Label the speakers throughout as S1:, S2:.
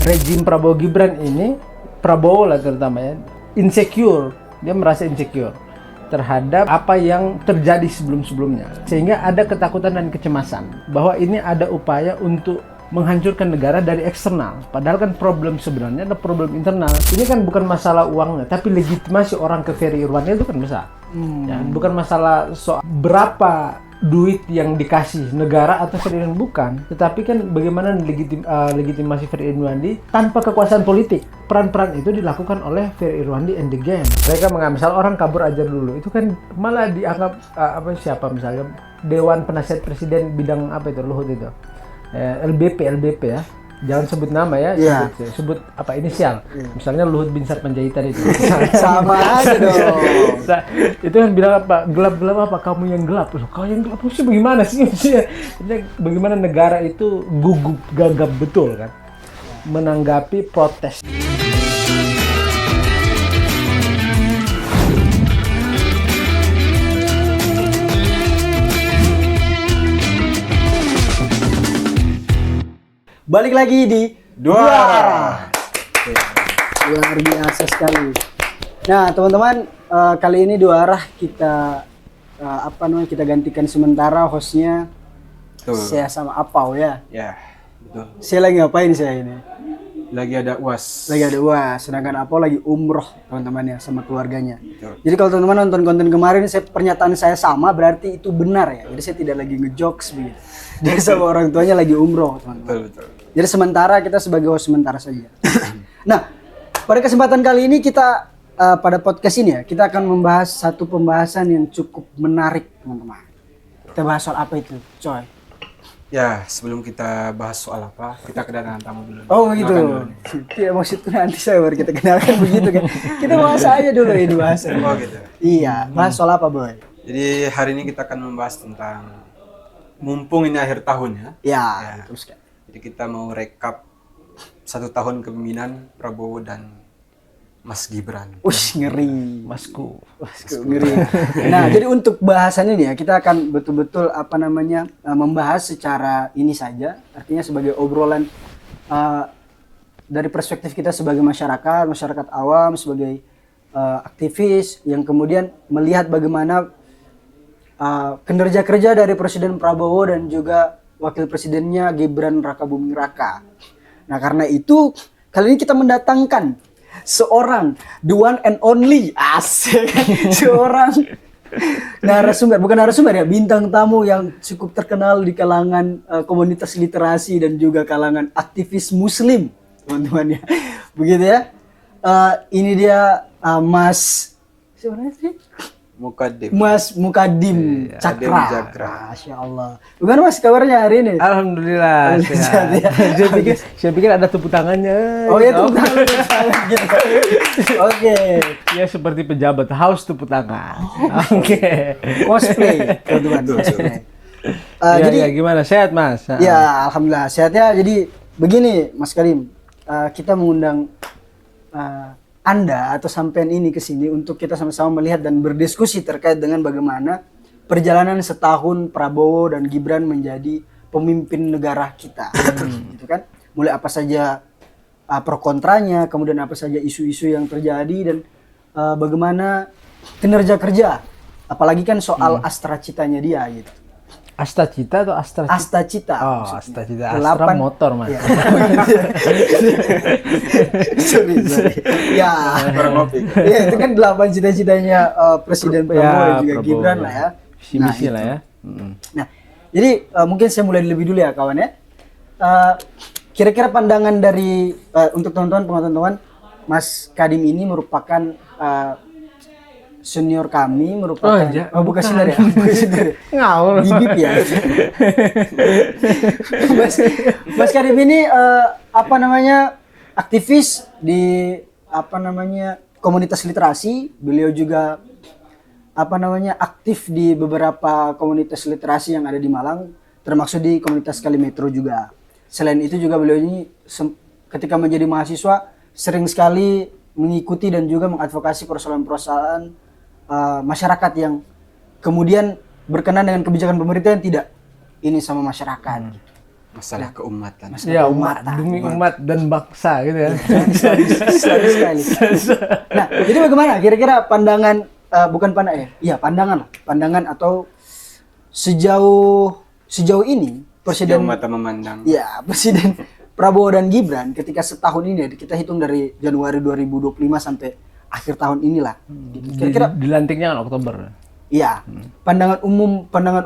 S1: rejim Prabowo Gibran ini, Prabowo lah terutama ya, insecure, dia merasa insecure terhadap apa yang terjadi sebelum-sebelumnya, sehingga ada ketakutan dan kecemasan bahwa ini ada upaya untuk menghancurkan negara dari eksternal. Padahal kan problem sebenarnya ada problem internal. Ini kan bukan masalah uangnya, tapi legitimasi orang ke Ferry Irwandi itu kan besar. Ya, bukan masalah soal berapa duit yang dikasih negara atau Ferry Irwandi, bukan, tetapi kan bagaimana legitimasi Ferry Irwandi tanpa kekuasaan politik. Peran-peran itu dilakukan oleh Ferry Irwandi and the gang. Mereka mengambil, misal orang kabur aja dulu, itu kan malah dianggap siapa misalnya Dewan Penasihat Presiden bidang apa itu, Luhut itu, LBP ya. Jangan sebut nama ya, sebut apa inisial. Misalnya Luhut Binsar Panjaitan itu.
S2: Sama aja dong.
S1: Itu kan bilang apa? Gelap-gelap apa? Kamu yang gelap. Loh, kau yang gelap sih bagaimana sih? Bagaimana negara itu gugup gagap betul kan? Menanggapi protes.
S2: Balik lagi di
S3: Dua Arah.
S2: Luar biasa sekali. Nah, teman-teman, kali ini Dua Arah kita kita gantikan sementara hostnya. Saya sama Apau ya.
S3: Ya, betul.
S2: Saya lagi ngapain saya ini?
S3: Lagi ada UAS.
S2: Lagi ada UAS, sedangkan Apau lagi umroh teman-teman ya sama keluarganya.
S3: Betul.
S2: Jadi kalau teman-teman nonton konten kemarin, pernyataan saya sama berarti itu benar ya. Jadi saya tidak lagi ngejokes begitu. Dia sama orang tuanya lagi umroh teman-teman.
S3: Betul.
S2: Jadi sementara kita sebagai host sementara saja. Nah, pada kesempatan kali ini kita pada podcast ini ya, kita akan membahas satu pembahasan yang cukup menarik teman-teman. Kita bahas soal apa itu, coy?
S3: Ya, sebelum kita bahas soal apa, kita kedatangan tamu dulu.
S2: Oh begitu. Tidak maksudku nanti saya baru kita kenalkan begitu kan. Kita bahas aja dulu ini bahasan.
S3: Oh gitu.
S2: Iya, bahas soal apa, Boy?
S3: Jadi hari ini kita akan membahas tentang, mumpung ini akhir tahun ya.
S2: Ya.
S3: Terus kan. Jadi kita mau rekap 1 tahun kepemimpinan Prabowo dan Mas Gibran.
S2: Ngeri.
S1: Masku.
S2: Ngeri. Nah, jadi untuk bahasannya nih ya, kita akan betul-betul membahas secara ini saja, artinya sebagai obrolan dari perspektif kita sebagai masyarakat awam, sebagai aktivis yang kemudian melihat bagaimana kinerja kerja dari Presiden Prabowo dan juga Wakil Presidennya Gibran Rakabuming Raka. Nah, karena itu kali ini kita mendatangkan seorang the one and only seorang bukan narasumber ya, bintang tamu yang cukup terkenal di kalangan komunitas literasi dan juga kalangan aktivis muslim teman-teman ya, begitu ya. Ini dia Mas siapa sih? Mas Mukadim Cakra. Masya Allah. Bagaimana Mas kabarnya hari ini?
S1: Alhamdulillah. Sehat. Saya pikir ada tepuk tangannya.
S2: Oh ya, tepuk tangan. Oke.
S1: Ya seperti pejabat, haus tepuk tangan. Oke.
S2: Cosplay, teman-teman.
S1: Jadi gimana? Sehat Mas?
S2: Ya, alhamdulillah sehat ya. Jadi begini Mas Karim, kita mengundang Anda atau sampean ini ke sini untuk kita sama-sama melihat dan berdiskusi terkait dengan bagaimana perjalanan setahun Prabowo dan Gibran menjadi pemimpin negara kita. Gitu kan? Mulai apa saja pro kontranya, kemudian apa saja isu-isu yang terjadi dan bagaimana kinerja kerja. Apalagi kan soal Astra Citanya dia gitu.
S1: Asta Cita atau Astra Cita?
S2: Asta Cita.
S1: Oh, Asta Cita. Astra motor, Mas.
S2: Ya. sorry. Ya. Ya, itu kan 8 cita-citanya Presiden Prabowo dan juga
S1: Prabowo,
S2: Gibran lah ya.
S1: Misi lah ya.
S2: Nah, jadi mungkin saya mulai lebih dulu ya kawan ya. Kira-kira pandangan dari untuk teman-teman, Mas Kadim ini merupakan senior kami, merupakan bukan senior ya,
S1: ngawur
S2: bibip ya. Mas Kadim ini aktivis di komunitas literasi. Beliau juga aktif di beberapa komunitas literasi yang ada di Malang, termasuk di komunitas Kalimetro juga. Selain itu juga beliau ini ketika menjadi mahasiswa sering sekali mengikuti dan juga mengadvokasi persoalan-persoalan masyarakat yang kemudian berkenan dengan kebijakan pemerintah yang tidak ini sama masyarakat.
S3: masalah keumatan.
S1: Ya, umat demi umat dan bangsa gitu ya.
S2: Selalu sekali. Nah, jadi bagaimana kira-kira pandangan pandangan atau sejauh ini
S3: Sejauh
S2: Presiden
S3: mata memandang.
S2: Presiden Prabowo dan Gibran ketika setahun ini kita hitung dari Januari 2025 sampai akhir tahun inilah. Kira-kira
S1: Dilantiknya kan Oktober.
S2: iya, pandangan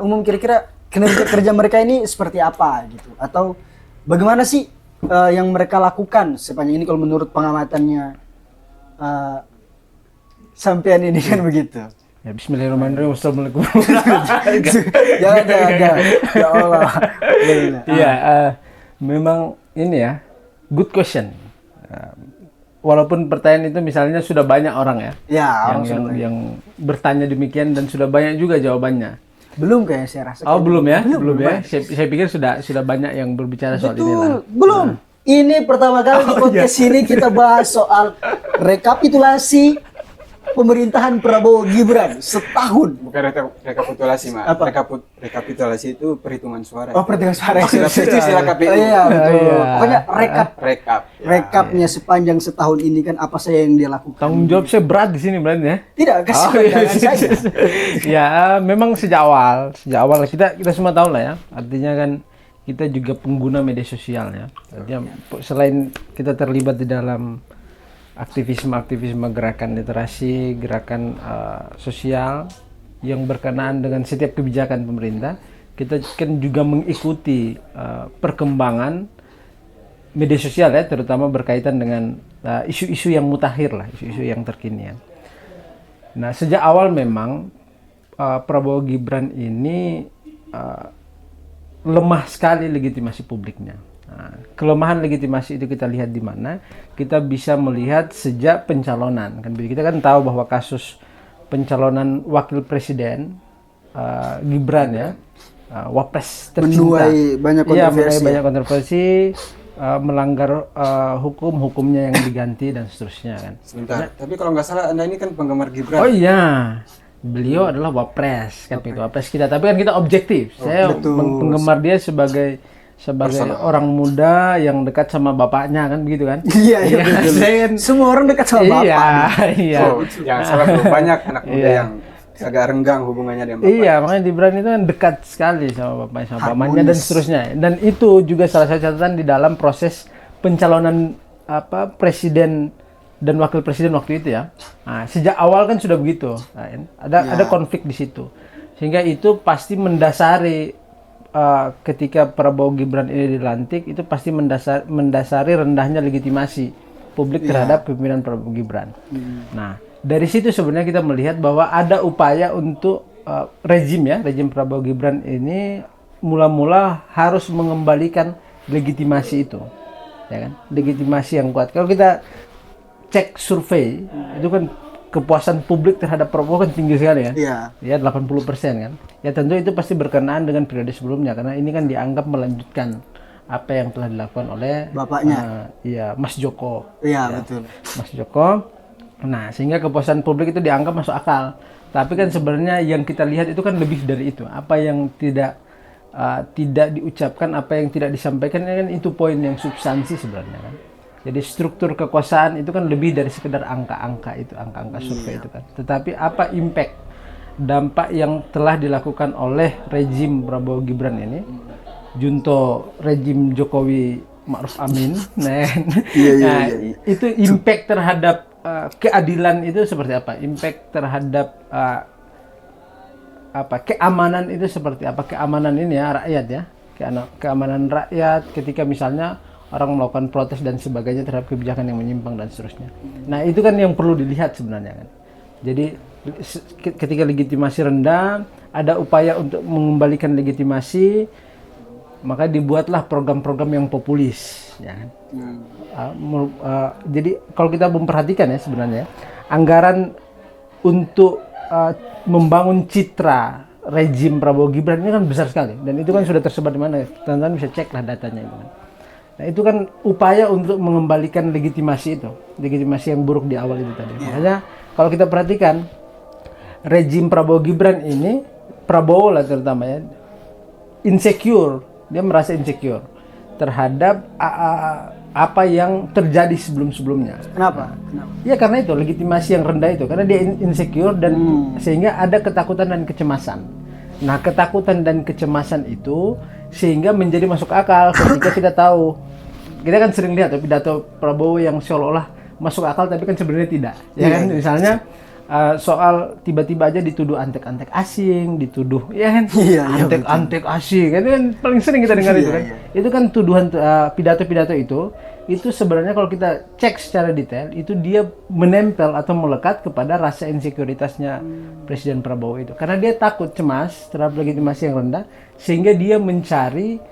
S2: umum kira-kira kinerja kerja mereka ini seperti apa gitu, atau bagaimana sih yang mereka lakukan sepanjang ini kalau menurut pengamatannya sampean ini kan begitu.
S1: Ya, Bismillahirrahmanirrahim. Wassalamualaikum.
S2: Jangan. Ya Allah.
S1: Iya, memang ini ya, good question. Walaupun pertanyaan itu misalnya sudah banyak orang ya,
S2: Ya,
S1: yang bertanya demikian dan sudah banyak juga jawabannya.
S2: belum kayaknya saya rasa.
S1: Oh, belum ya? Belum ya? Saya pikir sudah banyak yang berbicara soal ini lah.
S2: Belum. Ini pertama kali di podcast ini kita bahas soal rekapitulasi pemerintahan Prabowo Gibran setahun.
S3: Bukan rekapitulasi, Mas.
S2: Apa?
S3: Rekapitulasi itu perhitungan suara.
S2: Oh, perhitungan suara.
S3: Itu istilah KPU.
S2: Iya, betul.
S1: Iya.
S2: Pokoknya
S3: Rekap. Ya.
S2: rekapnya sepanjang setahun ini kan apa saja yang dia lakukan.
S1: Tanggung jawab saya berat di sini berarti ya.
S2: Tidak, kasih pandangan saja.
S1: Ya, memang sejak awal kita semua tahu lah ya. Artinya kan kita juga pengguna media sosial ya. Artinya selain kita terlibat di dalam aktivisme gerakan literasi, gerakan sosial yang berkenaan dengan setiap kebijakan pemerintah, kita kan juga mengikuti perkembangan media sosial ya, terutama berkaitan dengan isu-isu yang mutakhir lah, isu-isu yang terkinian. Nah, sejak awal memang Prabowo Gibran ini lemah sekali legitimasi publiknya. Nah, kelemahan legitimasi itu kita lihat di mana? Kita bisa melihat sejak pencalonan. Kan kita kan tahu bahwa kasus pencalonan wakil presiden Gibran ya, wapres tercinta,
S2: Menuai banyak kontroversi.
S1: menuai banyak kontroversi, melanggar hukumnya yang diganti dan seterusnya kan.
S3: Sebentar. Tapi kalau nggak salah Anda ini kan penggemar Gibran.
S1: Oh iya, beliau adalah wapres kan itu wapres kita. Tapi kan kita objektif. Saya penggemar dia sebagai orang muda yang dekat sama bapaknya kan begitu kan?
S2: Iya, betul. Semua orang dekat sama bapak.
S1: Iya.
S3: Oh, jangan salah bro. Banyak anak muda yang agak renggang hubungannya dengan bapak.
S1: Iya, makanya Gibran itu kan dekat sekali sama bapaknya, sama pamannya dan seterusnya. Dan itu juga salah satu catatan di dalam proses pencalonan presiden dan wakil presiden waktu itu ya. Nah, sejak awal kan sudah begitu. Nah, ada konflik di situ. Sehingga itu pasti mendasari ketika Prabowo Gibran ini dilantik, itu pasti mendasari rendahnya legitimasi publik terhadap kepemimpinan Prabowo Gibran. Nah, dari situ sebenarnya kita melihat bahwa ada upaya untuk rejim Prabowo Gibran ini mula-mula harus mengembalikan legitimasi itu, ya kan? Legitimasi yang kuat. Kalau kita cek survei, itu kan kepuasan publik terhadap Prabowo kan tinggi sekali kan? Ya 80% kan. Ya tentu itu pasti berkenaan dengan periode sebelumnya, karena ini kan dianggap melanjutkan apa yang telah dilakukan oleh
S2: bapaknya.
S1: Mas Joko.
S2: Iya, betul.
S1: Mas Joko. Nah, sehingga kepuasan publik itu dianggap masuk akal. Tapi kan sebenarnya yang kita lihat itu kan lebih dari itu. Apa yang tidak diucapkan, apa yang tidak disampaikan, kan itu poin yang substansi sebenarnya kan. Jadi struktur kekuasaan itu kan lebih dari sekedar angka-angka itu, angka-angka survei itu kan. Tetapi apa dampak yang telah dilakukan oleh rejim Prabowo Gibran ini, junto rejim Jokowi Ma'ruf Amin, itu impact terhadap keadilan itu seperti apa? Impact terhadap keamanan itu seperti apa? Keamanan ini ya rakyat ya, keamanan rakyat ketika misalnya orang melakukan protes dan sebagainya terhadap kebijakan yang menyimpang dan seterusnya. Nah, itu kan yang perlu dilihat sebenarnya kan. Jadi ketika legitimasi rendah, ada upaya untuk mengembalikan legitimasi, maka dibuatlah program-program yang populis, ya kan. Jadi kalau kita memperhatikan ya sebenarnya, anggaran untuk membangun citra rejim Prabowo Gibran ini kan besar sekali, dan itu kan sudah tersebar di mana, teman-teman bisa cek lah datanya itu kan. Nah, itu kan upaya untuk mengembalikan legitimasi itu, legitimasi yang buruk di awal itu tadi. Makanya kalau kita perhatikan rejim Prabowo Gibran ini, Prabowo lah terutama ya, insecure, dia merasa insecure. terhadap apa yang terjadi sebelum-sebelumnya.
S2: Kenapa?
S1: Ya karena itu legitimasi yang rendah itu, karena dia insecure dan sehingga ada ketakutan dan kecemasan. Nah, ketakutan dan kecemasan itu sehingga menjadi masuk akal ketika kita tahu. Kita kan sering lihat pidato Prabowo yang seolah-olah masuk akal tapi kan sebenarnya tidak. Ya kan, misalnya soal tiba-tiba aja dituduh antek-antek asing, dituduh ya kan, antek-antek asing, itu kan paling sering kita dengar itu kan. Itu kan tuduhan pidato-pidato itu sebenarnya kalau kita cek secara detail itu dia menempel atau melekat kepada rasa insekuritasnya Presiden Prabowo itu, karena dia takut cemas terhadap legitimasi yang rendah sehingga dia mencari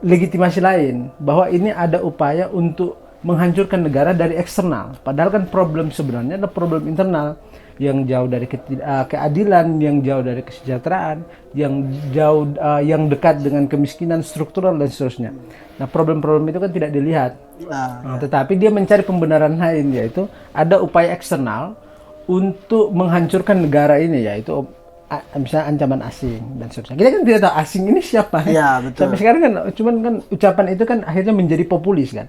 S1: legitimasi lain bahwa ini ada upaya untuk menghancurkan negara dari eksternal. Padahal kan problem sebenarnya adalah problem internal yang jauh dari keadilan, yang jauh dari kesejahteraan, yang dekat dengan kemiskinan struktural dan seterusnya. Nah, problem-problem itu kan tidak dilihat. Tetapi dia mencari pembenaran lain, yaitu ada upaya eksternal untuk menghancurkan negara ini, yaitu misalnya ancaman asing dan seterusnya. Kita kan tidak tahu asing ini siapa.
S2: Ya, betul.
S1: Sampai sekarang kan, cuman kan ucapan itu kan akhirnya menjadi populis kan.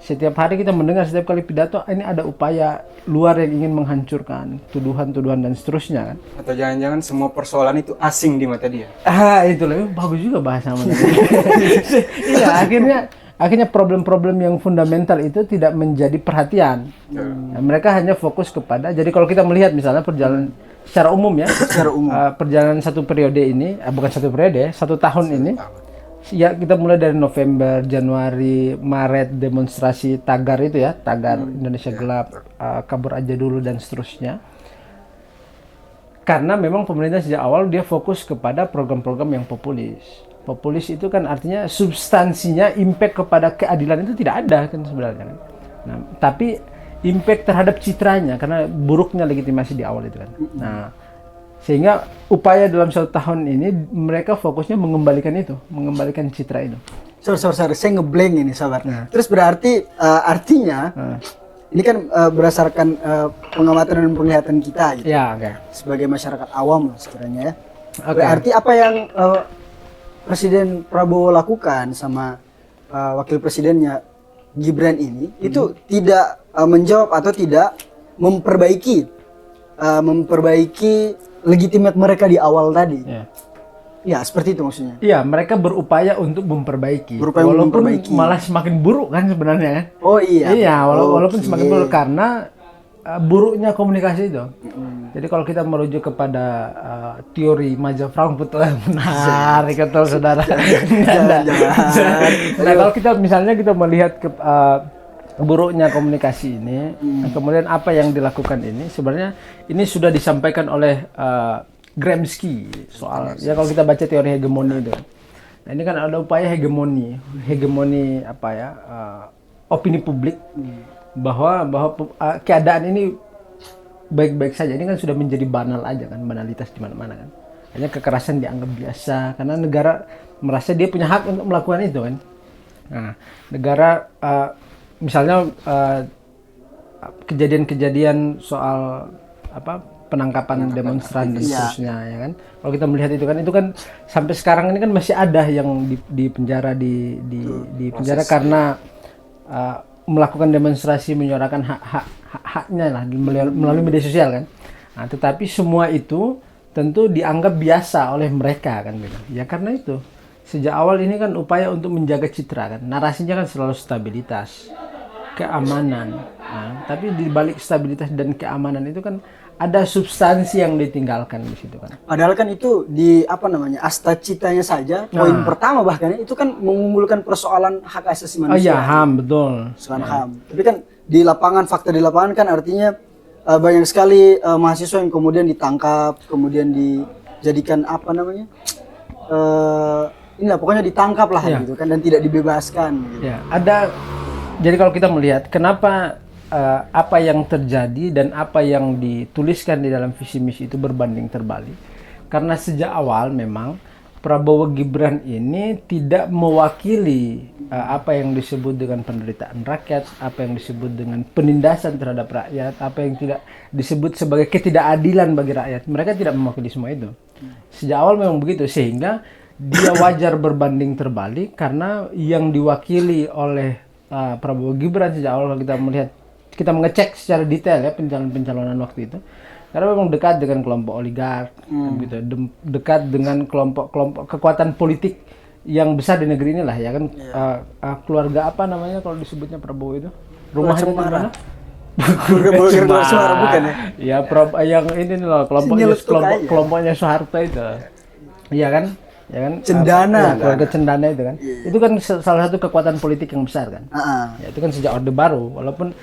S1: Setiap hari kita mendengar, setiap kali pidato ini ada upaya luar yang ingin menghancurkan, tuduhan-tuduhan dan seterusnya kan.
S3: Atau jangan-jangan semua persoalan itu asing di mata dia.
S1: Itu lebih bagus juga bahasa mana. Iya, akhirnya problem-problem yang fundamental itu tidak menjadi perhatian. Nah, mereka hanya fokus kepada, jadi kalau kita melihat misalnya perjalanan secara umum ya, perjalanan satu periode ini, bukan satu periode, satu tahun ini. Ya, kita mulai dari November, Januari, Maret demonstrasi tagar itu ya, tagar Indonesia Gelap, kabur aja dulu dan seterusnya. Karena memang pemerintah sejak awal dia fokus kepada program-program yang populis. Populis itu kan artinya substansinya impact kepada keadilan itu tidak ada kan sebenarnya. Nah, tapi impact terhadap citranya karena buruknya legitimasi di awal itu kan. Nah, sehingga upaya dalam 1 tahun ini mereka fokusnya mengembalikan citra itu.
S2: Sorry, saya ngeblank ini sabar. Terus berarti artinya ini kan berdasarkan pengamatan dan penglihatan kita gitu.
S1: Ya, okay.
S2: Sebagai masyarakat awam sekiranya ya. Berarti apa yang Presiden Prabowo lakukan sama wakil presidennya Gibran ini itu tidak menjawab atau tidak memperbaiki legitimate mereka di awal tadi. Ya, seperti itu maksudnya.
S1: Iya, mereka berupaya untuk memperbaiki. Walaupun malah semakin buruk kan sebenarnya kan.
S2: Oh iya.
S1: Iya, walaupun semakin buruk karena buruknya komunikasi itu. Jadi kalau kita merujuk kepada teori majalah Frankfurt, menarik betul saudara. Nah, kalau kita misalnya kita melihat buruknya komunikasi ini, kemudian apa yang dilakukan ini, sebenarnya ini sudah disampaikan oleh Gramsci soal, ya kalau kita baca teori hegemoni itu. Nah, ini kan ada upaya hegemoni apa ya, opini publik bahwa keadaan ini baik-baik saja. Ini kan sudah menjadi banal aja kan, banalitas di mana-mana kan. Hanya kekerasan dianggap biasa karena negara merasa dia punya hak untuk melakukan itu kan. Nah, negara misalnya kejadian-kejadian soal penangkapan demonstran dan seterusnya ya kan. Kalau kita melihat itu kan sampai sekarang ini kan masih ada yang di penjara di penjara karena melakukan demonstrasi menyuarakan haknya lah melalui media sosial kan. Nah, tetapi semua itu tentu dianggap biasa oleh mereka kan gitu. Ya karena itu sejak awal ini kan upaya untuk menjaga citra kan. Narasinya kan selalu stabilitas, keamanan. Nah, tapi di balik stabilitas dan keamanan itu kan ada substansi yang ditinggalkan di situ kan.
S2: Padahal kan itu di asta citanya saja, poin pertama bahkan itu kan mengunggulkan persoalan hak asasi manusia.
S1: Oh iya, HAM betul.
S2: Soal HAM. Tapi kan di lapangan, fakta di lapangan kan artinya banyak sekali mahasiswa yang kemudian ditangkap, kemudian dijadikan inilah pokoknya ditangkap lah gitu kan, dan tidak dibebaskan. Gitu.
S1: Ya, jadi kalau kita melihat kenapa apa yang terjadi dan apa yang dituliskan di dalam visi misi itu berbanding terbalik. Karena sejak awal memang Prabowo Gibran ini tidak mewakili apa yang disebut dengan penderitaan rakyat, apa yang disebut dengan penindasan terhadap rakyat, apa yang tidak disebut sebagai ketidakadilan bagi rakyat. Mereka tidak mewakili semua itu. Sejak awal memang begitu, sehingga dia wajar berbanding terbalik karena yang diwakili oleh Prabowo Gibran sejak awal kita mengecek secara detail ya pencalonan waktu itu, karena memang dekat dengan kelompok oligark, gitu, dekat dengan kelompok kekuatan politik yang besar di negeri inilah ya kan. Keluarga apa namanya kalau disebutnya Prabowo itu, rumahnya di mana?
S2: Keluarga Cemara bukan ya?
S1: Ya, yang ini loh kelompoknya Soeharto itu, iya kan? Ya kan,
S2: Cendana,
S1: keluarga Cendana itu kan, itu kan salah satu kekuatan politik yang besar kan. Ya, itu kan sejak Orde Baru, walaupun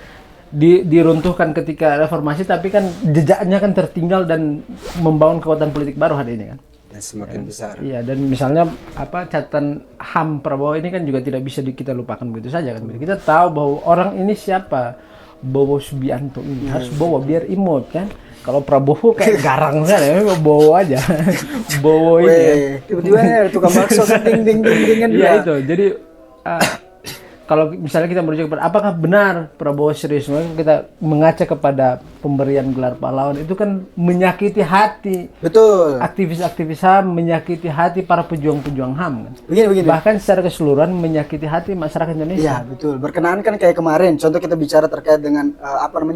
S1: diruntuhkan ketika reformasi, tapi kan jejaknya kan tertinggal dan membangun kekuatan politik baru hari ini kan.
S3: Dan semakin besar.
S1: Iya, dan misalnya catatan HAM Prabowo ini kan juga tidak bisa kita lupakan begitu saja kan. Kita tahu bahwa orang ini siapa, Bowo Subianto ini harus bawa biar imut kan. Kalau Prabowo kayak garang saja, Bowo aja. Bowo ini.
S2: Tiba-tiba ada tukang bakso ding kan.
S1: Iya itu. Jadi kalau misalnya kita merujuk kepada apakah benar Prabowo serius, kita mengaca kepada pemberian gelar pahlawan itu kan menyakiti hati.
S2: Betul.
S1: Aktivis-aktivis HAM, menyakiti hati para pejuang-pejuang HAM kan.
S2: Begini.
S1: Bahkan secara keseluruhan menyakiti hati masyarakat Indonesia.
S2: Iya, betul. Berkenaan kan kayak kemarin, contoh kita bicara terkait dengan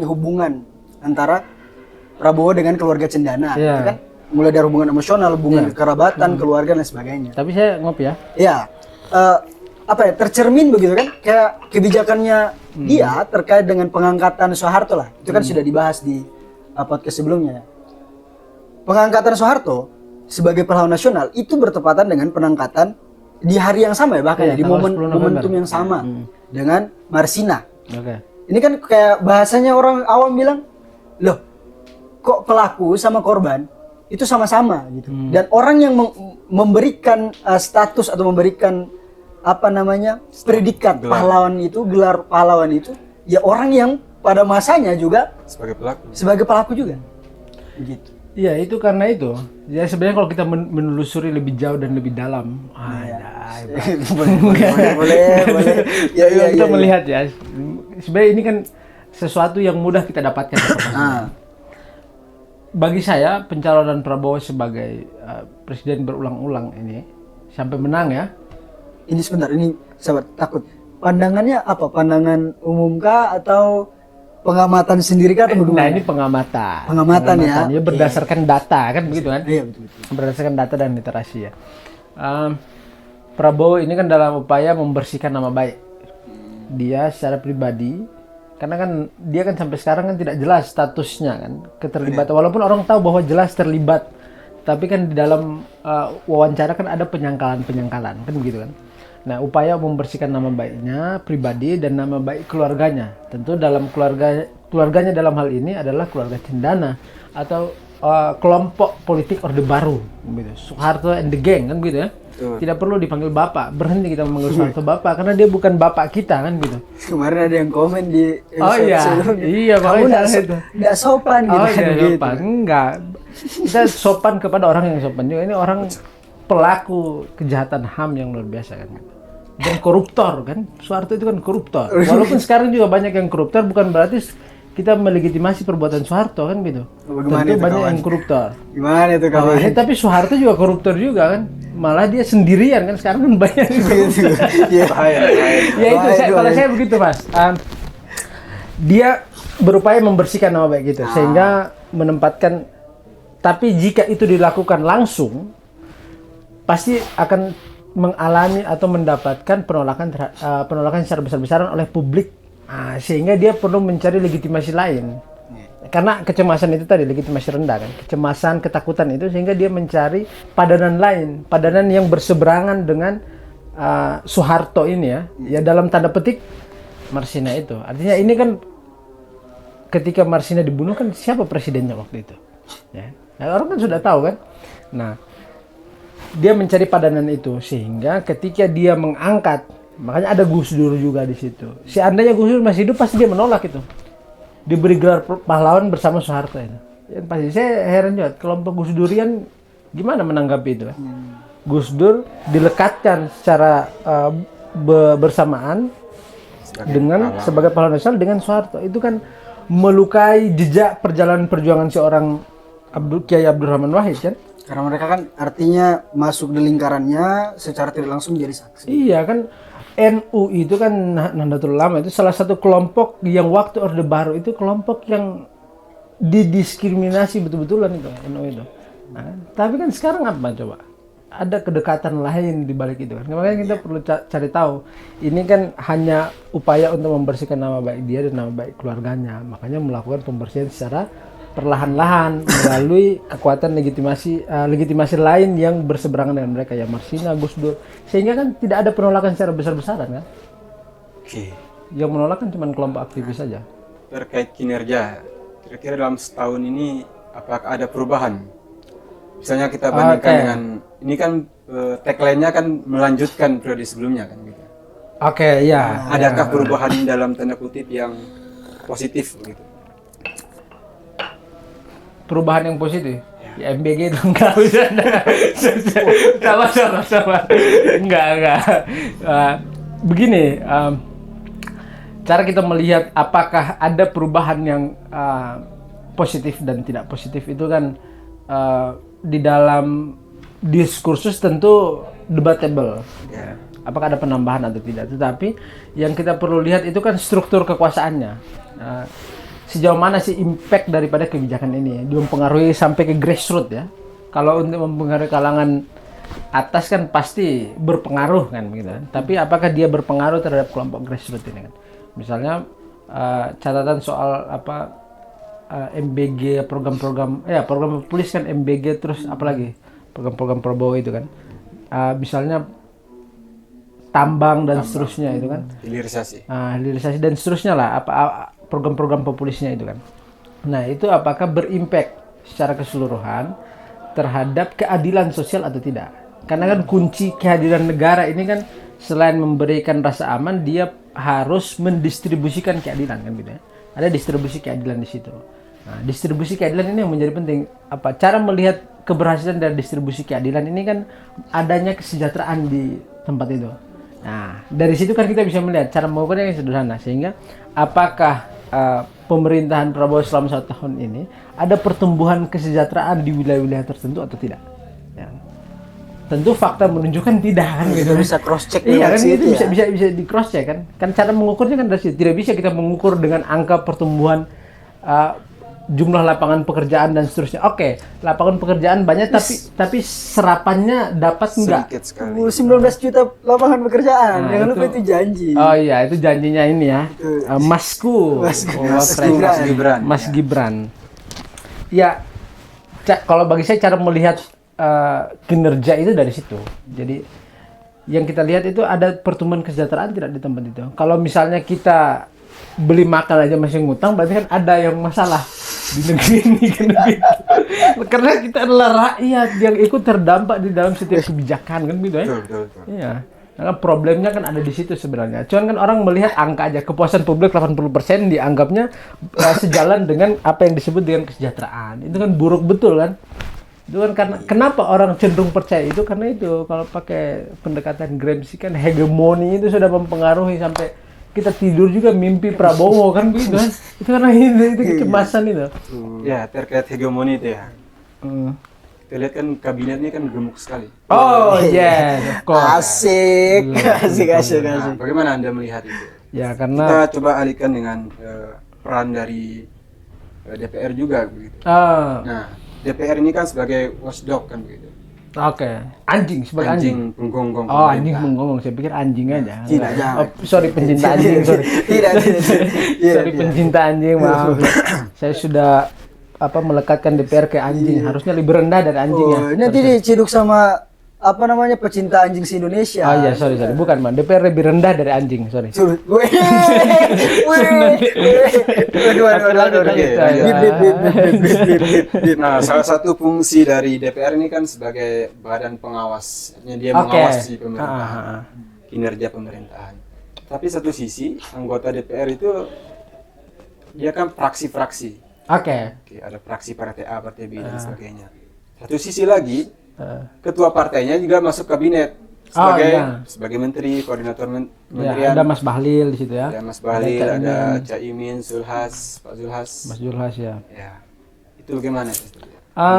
S2: hubungan antara Prabowo dengan keluarga Cendana,
S1: Iya.
S2: gitu kan? Mulai dari hubungan emosional, hubungan kekerabatan, keluarga dan sebagainya.
S1: Tapi saya ngopi ya.
S2: Ya, tercermin begitu kan? Kayak kebijakannya dia terkait dengan pengangkatan Soeharto lah. Itu kan sudah dibahas di podcast sebelumnya. Pengangkatan Soeharto sebagai pahlawan nasional itu bertepatan dengan penangkatan di hari yang sama ya, bahkan
S1: Iya,
S2: di
S1: tanggal 10 November.
S2: momentum yang sama dengan Marsina.
S1: Oke.
S2: Ini kan kayak bahasanya orang awam bilang, loh, kok pelaku sama korban itu sama-sama gitu. Dan orang yang memberikan status atau memberikan predikat pahlawan itu, gelar pahlawan itu, ya orang yang pada masanya juga sebagai pelaku juga. Begitu.
S1: Iya, itu karena itu. Ya sebenarnya kalau kita menelusuri lebih jauh dan lebih dalam,
S2: boleh.
S1: Kita melihat ya. Sebenarnya ini kan sesuatu yang mudah kita dapatkan. Bagi saya pencalonan Prabowo sebagai presiden berulang-ulang ini sampai menang ya.
S2: Ini sebentar, ini sahabat takut. Pandangannya apa? Pandangan umum kah atau pengamatan sendiri kah atau bagaimana?
S1: Nah, ini pengamatan.
S2: Pengamatan ya.
S1: Ya berdasarkan data kan begitu kan?
S2: Iya, betul.
S1: Berdasarkan data dan literasi ya. Prabowo ini kan dalam upaya membersihkan nama baik dia secara pribadi, karena kan dia kan sampai sekarang kan tidak jelas statusnya kan keterlibatan, walaupun orang tahu bahwa jelas terlibat, tapi kan di dalam wawancara kan ada penyangkalan kan begitu kan. Nah, upaya membersihkan nama baiknya pribadi dan nama baik keluarganya, tentu dalam keluarganya dalam hal ini adalah keluarga Cendana atau kelompok politik Orde Baru gitu. Soeharto and the gang kan gitu ya. Tidak perlu dipanggil bapak, berhenti kita memanggil Soeharto bapak karena dia bukan bapak kita kan gitu.
S2: Kemarin ada yang komen di
S1: iya
S2: kamu
S1: itu
S2: nggak sopan gitu.
S1: Sopan enggak, kita sopan kepada orang yang sopan juga. Ini orang pelaku kejahatan HAM yang luar biasa kan, dan koruptor kan. Soeharto itu kan koruptor, walaupun sekarang juga banyak yang koruptor, bukan berarti kita melegitimasi perbuatan Soeharto kan gitu. Tentu banyak yang koruptor.
S2: Gimana itu kawan?
S1: Tapi Soeharto juga koruptor juga kan. Malah dia sendirian kan, sekarang kan banyak gitu. Ya itu kalau saya begitu Mas. Dia berupaya membersihkan nama baik gitu sehingga menempatkan, tapi jika itu dilakukan langsung pasti akan mengalami atau mendapatkan penolakan secara besar-besaran oleh publik. Sehingga dia perlu mencari legitimasi lain. Karena kecemasan itu tadi, legitimasi rendah kan, kecemasan, ketakutan itu, sehingga dia mencari padanan lain, padanan yang berseberangan dengan Soeharto ini ya dalam tanda petik Marsina itu. Artinya ini kan ketika Marsina dibunuh kan siapa presidennya waktu itu? Ya. Nah, orang kan sudah tahu kan. Nah, dia mencari padanan itu sehingga ketika dia mengangkat, makanya ada Gus Dur juga di situ. Seandainya Gus Dur masih hidup pasti dia menolak itu. Diberi gelar pahlawan bersama Soeharto itu. Ya, pasti saya heran juga kelompok Gus Durian gimana menanggapi itu. Gus Dur dilekatkan secara bersamaan sebagai pahlawan nasional dengan Soeharto. Itu kan melukai jejak perjalanan perjuangan seorang Kiai Abdurrahman Wahid kan.
S2: Karena mereka kan artinya masuk di lingkarannya secara tidak langsung jadi saksi.
S1: Iya kan, NU itu kan Nahdlatul Ulama itu salah satu kelompok yang waktu Orde Baru itu kelompok yang didiskriminasi betul-betulan itu NU itu. Nah, tapi kan sekarang apa coba? Ada kedekatan lain di balik itu kan. Makanya kita perlu cari tahu. Ini kan hanya upaya untuk membersihkan nama baik dia dan nama baik keluarganya. Makanya melakukan pembersihan secara perlahan-lahan melalui kekuatan legitimasi lain yang berseberangan dengan mereka, ya Marsina, Gus Dur, sehingga kan tidak ada penolakan secara besar-besaran kan.
S3: Oke.
S1: Yang menolak kan cuma kelompok aktivis saja.
S3: Terkait kinerja, kira-kira dalam setahun ini apakah ada perubahan? Misalnya kita bandingkan dengan ini kan tagline-nya kan melanjutkan periode sebelumnya kan gitu.
S1: Oke, ya.
S3: Adakah perubahan dalam tanda kutip yang positif begitu?
S1: Perubahan yang positif? Ya MBG itu enggak bisa. Sama. Enggak. Begini, cara kita melihat apakah ada perubahan yang positif dan tidak positif itu kan di dalam diskursus tentu debatable.
S3: Ya.
S1: Apakah ada penambahan atau tidak? Tetapi yang kita perlu lihat itu kan struktur kekuasaannya. Sejauh mana sih impact daripada kebijakan ini? Dia mempengaruhi sampai ke grassroots ya. Kalau untuk mempengaruhi kalangan atas kan pasti berpengaruh kan gitu. Tapi apakah dia berpengaruh terhadap kelompok grassroots ini kan? Misalnya catatan soal MBG, program-program populis kan MBG, terus apalagi program-program Prabowo itu kan. Misalnya tambang dan seterusnya itu kan. Hilirisasi dan seterusnya lah, program-program populisnya itu kan. Nah, itu apakah berimpact secara keseluruhan terhadap keadilan sosial atau tidak? Karena kan kunci kehadiran negara ini kan selain memberikan rasa aman, dia harus mendistribusikan keadilan kan gitu ya. Ada distribusi keadilan di situ. Nah, distribusi keadilan ini yang menjadi penting. Cara melihat keberhasilan dari distribusi keadilan ini kan adanya kesejahteraan di tempat itu. Nah, dari situ kan kita bisa melihat cara mengukurnya yang sederhana, sehingga apakah pemerintahan Prabowo selama 1 tahun ini ada pertumbuhan kesejahteraan di wilayah-wilayah tertentu atau tidak? Ya. Tentu fakta menunjukkan tidak kan gitu.
S2: Bisa cross check.
S1: Iya kan, itu bisa di cross check kan. Kan cara mengukurnya kan dari situ. Tidak bisa kita mengukur dengan angka pertumbuhan jumlah lapangan pekerjaan dan seterusnya. Oke, lapangan pekerjaan banyak tapi serapannya dapat enggak?
S3: Sedikit sekali.
S2: 19 juta lapangan pekerjaan.
S1: Nah,
S2: Jangan lupa itu janji.
S1: Oh iya, itu janjinya ini ya. Mas Gibran. Ya, kalau bagi saya cara melihat kinerja itu dari situ. Jadi yang kita lihat itu ada pertumbuhan kesejahteraan tidak di tempat itu. Kalau misalnya kita beli makan aja masih ngutang, berarti kan ada yang masalah di negeri ini kan gitu. Karena kita adalah rakyat yang ikut terdampak di dalam setiap kebijakan kan gitu ya.
S3: Betul.
S1: Iya. Nah, problemnya kan ada di situ sebenarnya. Cuman kan orang melihat angka aja, kepuasan publik 80% dianggapnya sejalan dengan apa yang disebut dengan kesejahteraan. Itu kan buruk betul kan? Itu kan karena kenapa orang cenderung percaya itu, karena itu kalau pakai pendekatan Gramsci kan hegemoni itu sudah mempengaruhi sampai kita tidur juga mimpi Prabowo kan begitu kan. Itu karena itu kecemasan itu.
S3: Ya, terkait hegemoni itu ya. Kita lihat kan kabinetnya kan gemuk sekali.
S1: Oh yes, of course.
S2: Asik.
S3: Nah, bagaimana Anda melihat itu?
S1: Ya karena
S3: Kita coba alihkan dengan peran dari DPR juga begitu. Nah, DPR ini kan sebagai watchdog kan begitu.
S1: Oke. Anjing sebagai anjing.
S3: Penggonggong.
S1: Oh, anjing penggonggong. Saya pikir anjing aja.
S2: Tidak, jangan.
S1: Sorry pencinta anjing, sorry.
S2: Tidak.
S1: Sorry pencinta anjing, maaf. Saya sudah melekatkan DPR ke anjing. Harusnya lebih rendah dari anjing ya.
S2: Nanti diciduk sama pecinta anjing se-Indonesia.
S1: Oh iya, sorry. Bukan, Man. DPR lebih rendah dari anjing, sorry.
S3: Nah, salah satu fungsi dari DPR ini kan sebagai badan pengawas. Dia mengawasi pemerintahan, kinerja pemerintahan. Tapi satu sisi, anggota DPR itu dia kan fraksi-fraksi.
S1: Oke.
S3: Ada fraksi partai A, partai B dan sebagainya. Satu sisi lagi, ketua partainya juga masuk kabinet sebagai menteri, koordinator kementerian.
S1: Ya, ada Mas Bahlil di situ ya.
S3: Ada Mas Bahlil, ada Caimin, Zulhas, Pak Zulhas.
S1: Mas Zulhas ya.
S3: Ya. Itu bagaimana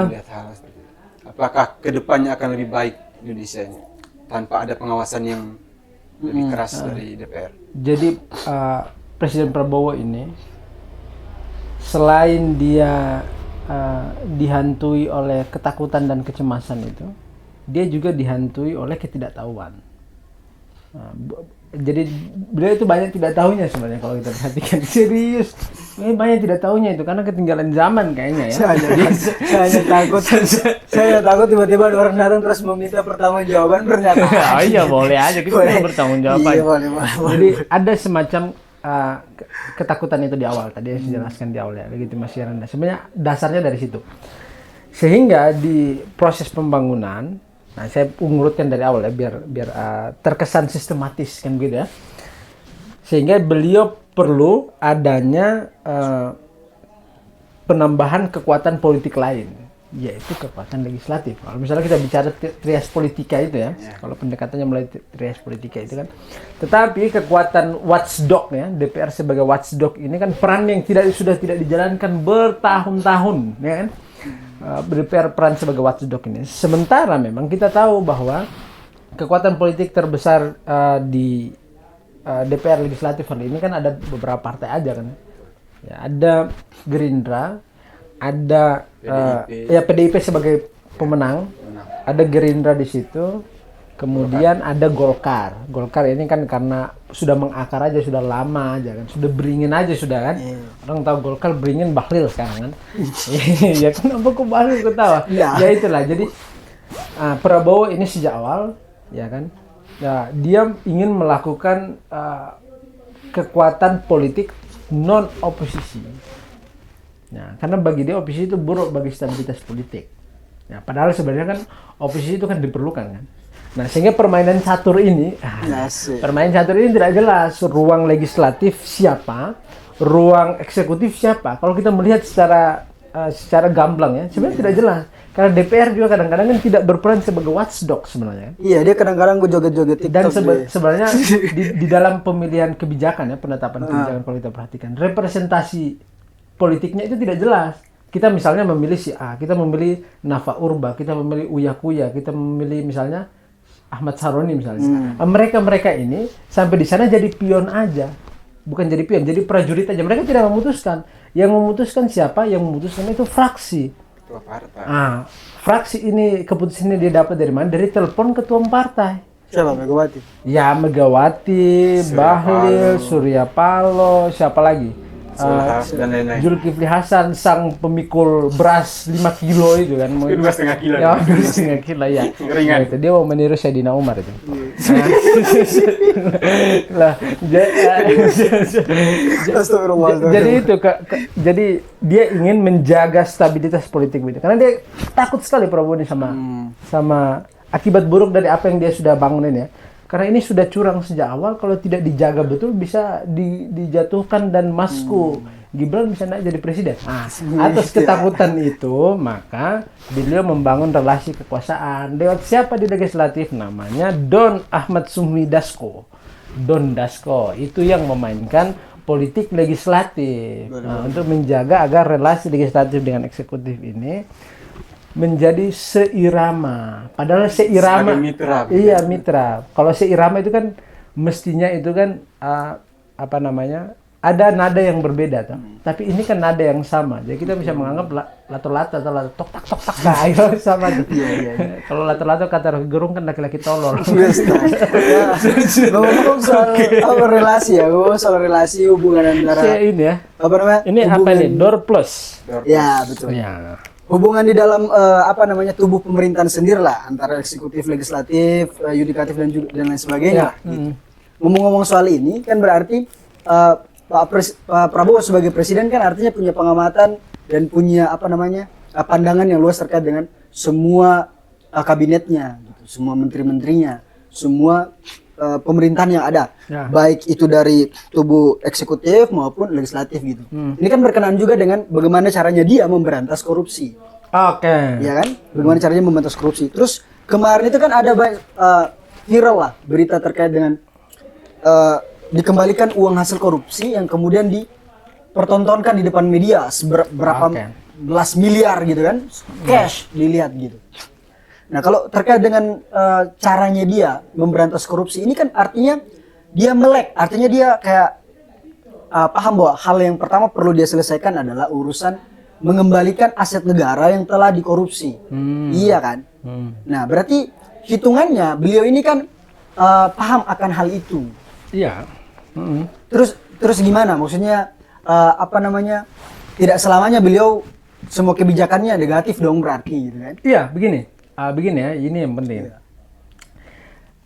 S3: melihat hal seperti itu? apakah kedepannya akan lebih baik Indonesia ini tanpa ada pengawasan yang lebih keras dari DPR?
S1: Jadi Presiden Prabowo ini selain dia dihantui oleh ketakutan dan kecemasan itu, dia juga dihantui oleh ketidaktahuan. Jadi beliau itu banyak tidak tahunya sebenarnya kalau kita perhatikan, serius. Banyak tidak tahunya itu karena ketinggalan zaman kayaknya ya.
S2: Saya takut tiba-tiba ada orang datang terus meminta pertanggungjawaban pernyataan.
S1: Iya boleh aja kita mau bertanggung jawab.
S2: Iya, boleh.
S1: Jadi ada semacam ketakutan itu di awal tadi yang saya jelaskan di awal ya, legitimasi rendah. Sebenarnya dasarnya dari situ. Sehingga di proses pembangunan, nah saya urutkan dari awal ya biar terkesan sistematis kan gitu ya. Sehingga beliau perlu adanya penambahan kekuatan politik lain, yaitu kekuatan legislatif. Kalau misalnya kita bicara trias politika itu ya, kalau pendekatannya mulai trias politika itu kan. Tetapi kekuatan watchdog ya, DPR sebagai watchdog ini kan peran yang sudah tidak dijalankan bertahun-tahun ya kan. DPR peran sebagai watchdog ini. Sementara memang kita tahu bahwa kekuatan politik terbesar di DPR legislatif hari ini kan ada beberapa partai aja kan. Ya, ada Gerindra, ada PDIP sebagai pemenang, ada Gerindra di situ, kemudian ada Golkar. Golkar ini kan karena sudah mengakar aja, sudah lama aja kan, sudah beringin aja sudah kan. Orang tahu Golkar beringin Bahlil sekarang kan. Ya kenapa kok Bahlil ketawa? Ya itulah. Jadi Prabowo ini sejak awal ya kan. Ya, dia ingin melakukan kekuatan politik non oposisi. Nah, karena bagi dia oposisi itu buruk bagi stabilitas politik. Ya, padahal sebenarnya kan oposisi itu kan diperlukan kan. Nah, sehingga permainan catur ini, tidak jelas. Ruang legislatif siapa, ruang eksekutif siapa. Kalau kita melihat secara gamblang ya, sebenarnya tidak jelas. Karena DPR juga kadang-kadang kan tidak berperan sebagai watchdog sebenarnya.
S2: Iya, dia kadang-kadang joget-joget TikTok.
S1: Dan sebenarnya di dalam pemilihan kebijakan ya, penetapan kebijakan kalau kita perhatikan, representasi politiknya itu tidak jelas. Kita misalnya memilih si A, kita memilih Nafa Urba, kita memilih Uya Kuya, kita memilih misalnya Ahmad Saroni misalnya. Mereka ini sampai di sana jadi pion aja. Bukan jadi pion, jadi prajurit aja. Mereka tidak memutuskan. Yang memutuskan siapa? Yang memutuskan itu fraksi. Fraksi ini, keputusan ini dia dapat dari mana? Dari telepon ketua partai.
S2: Siapa? Megawati?
S1: Ya, Megawati, Bahlil, Surya Paloh, siapa lagi?
S3: Dan lain-lain.
S1: Zulkifli Hasan, sang pemikul beras 5 kilo itu kan.
S3: 2,5 kilo.
S1: Ya, 2,5 kilo ya.
S3: Ringan.
S1: Nah, itu dia mau meniru Sayyidina Umar itu. Jadi itu jadi dia ingin menjaga stabilitas politik itu. Karena dia takut sekali Prabowo ini sama akibat buruk dari apa yang dia sudah bangun ini ya. Karena ini sudah curang sejak awal, kalau tidak dijaga betul bisa dijatuhkan dan masku. Gibran bisa naik jadi presiden. Atas ketakutan itu, maka beliau membangun relasi kekuasaan. Lewat siapa di legislatif? Namanya Don Ahmad Sumi Dasko. Don Dasko, itu yang memainkan politik legislatif. Untuk menjaga agar relasi legislatif dengan eksekutif ini menjadi seirama. Padahal seirama,
S3: mitra.
S1: Iya mitra. Kalau seirama itu kan mestinya itu kan ada nada yang berbeda toh. Tapi ini kan nada yang sama. Jadi kita bisa menganggap lato-lato atau tok tak nah, sama tuh. Iya. Kalau lato-lato kata Rocky Gerung kan laki-laki tolol.
S2: Ngomong soal relasi ya, soal relasi hubungan antara
S1: ini ya.
S2: Apa namanya?
S1: Ini hubungan, apa ini? Door plus.
S2: Ya, betul.
S1: Ya.
S2: Hubungan di dalam tubuh pemerintahan sendiri lah antara eksekutif, legislatif, yudikatif dan lain sebagainya. Gitu. Ngomong-ngomong soal ini kan berarti Pak Prabowo sebagai presiden kan artinya punya pengamatan dan punya pandangan yang luas terkait dengan semua kabinetnya, gitu, semua menteri-menterinya, semua pemerintahan yang ada, baik itu dari tubuh eksekutif maupun legislatif gitu. Ini kan berkenaan juga dengan bagaimana caranya dia memberantas korupsi.
S1: Oke.
S2: Ya kan? Bagaimana caranya memberantas korupsi. Terus kemarin itu kan ada viral lah berita terkait dengan dikembalikan uang hasil korupsi yang kemudian dipertontonkan di depan media berapa belas miliar gitu kan, cash dilihat gitu. Nah, kalau terkait dengan caranya dia memberantas korupsi, ini kan artinya dia melek, artinya dia kayak paham bahwa hal yang pertama perlu dia selesaikan adalah urusan mengembalikan aset negara yang telah dikorupsi. Iya kan? Nah, berarti hitungannya beliau ini kan paham akan hal itu.
S1: Iya.
S2: Terus gimana? Maksudnya apa namanya? Tidak selamanya beliau semua kebijakannya negatif dong berarti gitu kan?
S1: Iya, begini ya, ini yang penting.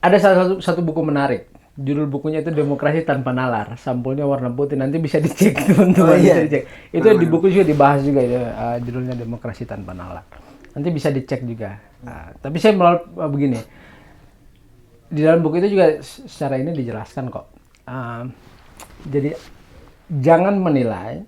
S1: Ada satu buku menarik. Judul bukunya itu Demokrasi Tanpa Nalar. Sampulnya warna putih. Nanti bisa dicek teman-teman. Bisa dicek. Itu di buku juga dibahas juga itu, judulnya Demokrasi Tanpa Nalar. Nanti bisa dicek juga. Tapi saya begini. Di dalam buku itu juga secara ini dijelaskan kok. Jadi jangan menilai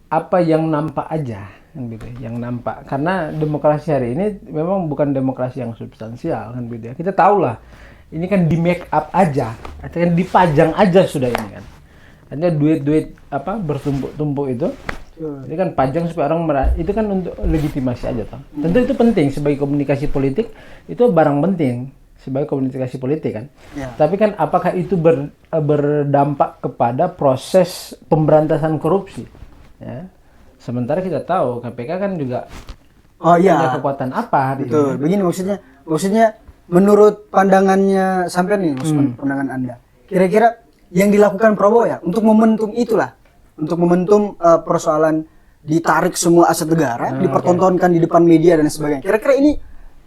S1: apa yang nampak aja, gitu, yang nampak. Karena demokrasi hari ini memang bukan demokrasi yang substansial, kan gitu ya. Kita tahu lah, ini kan di make up aja, atau kan dipajang aja sudah ini kan. Hanya duit-duit apa bertumpuk-tumpuk itu, ini kan pajang supaya orang itu kan untuk legitimasi aja toh. Tentu itu penting sebagai komunikasi politik, itu barang penting sebagai komunikasi politik kan.
S2: Ya.
S1: Tapi kan apakah itu berdampak kepada proses pemberantasan korupsi? Ya. Sementara kita tahu KPK kan juga punya kekuatan apa?
S2: Betul. Begini maksudnya menurut pandangannya sampai nih, pandangan Anda. Kira-kira yang dilakukan Prabowo ya untuk momentum itulah, untuk momentum persoalan ditarik semua aset negara, dipertontonkan di depan media dan sebagainya. Kira-kira ini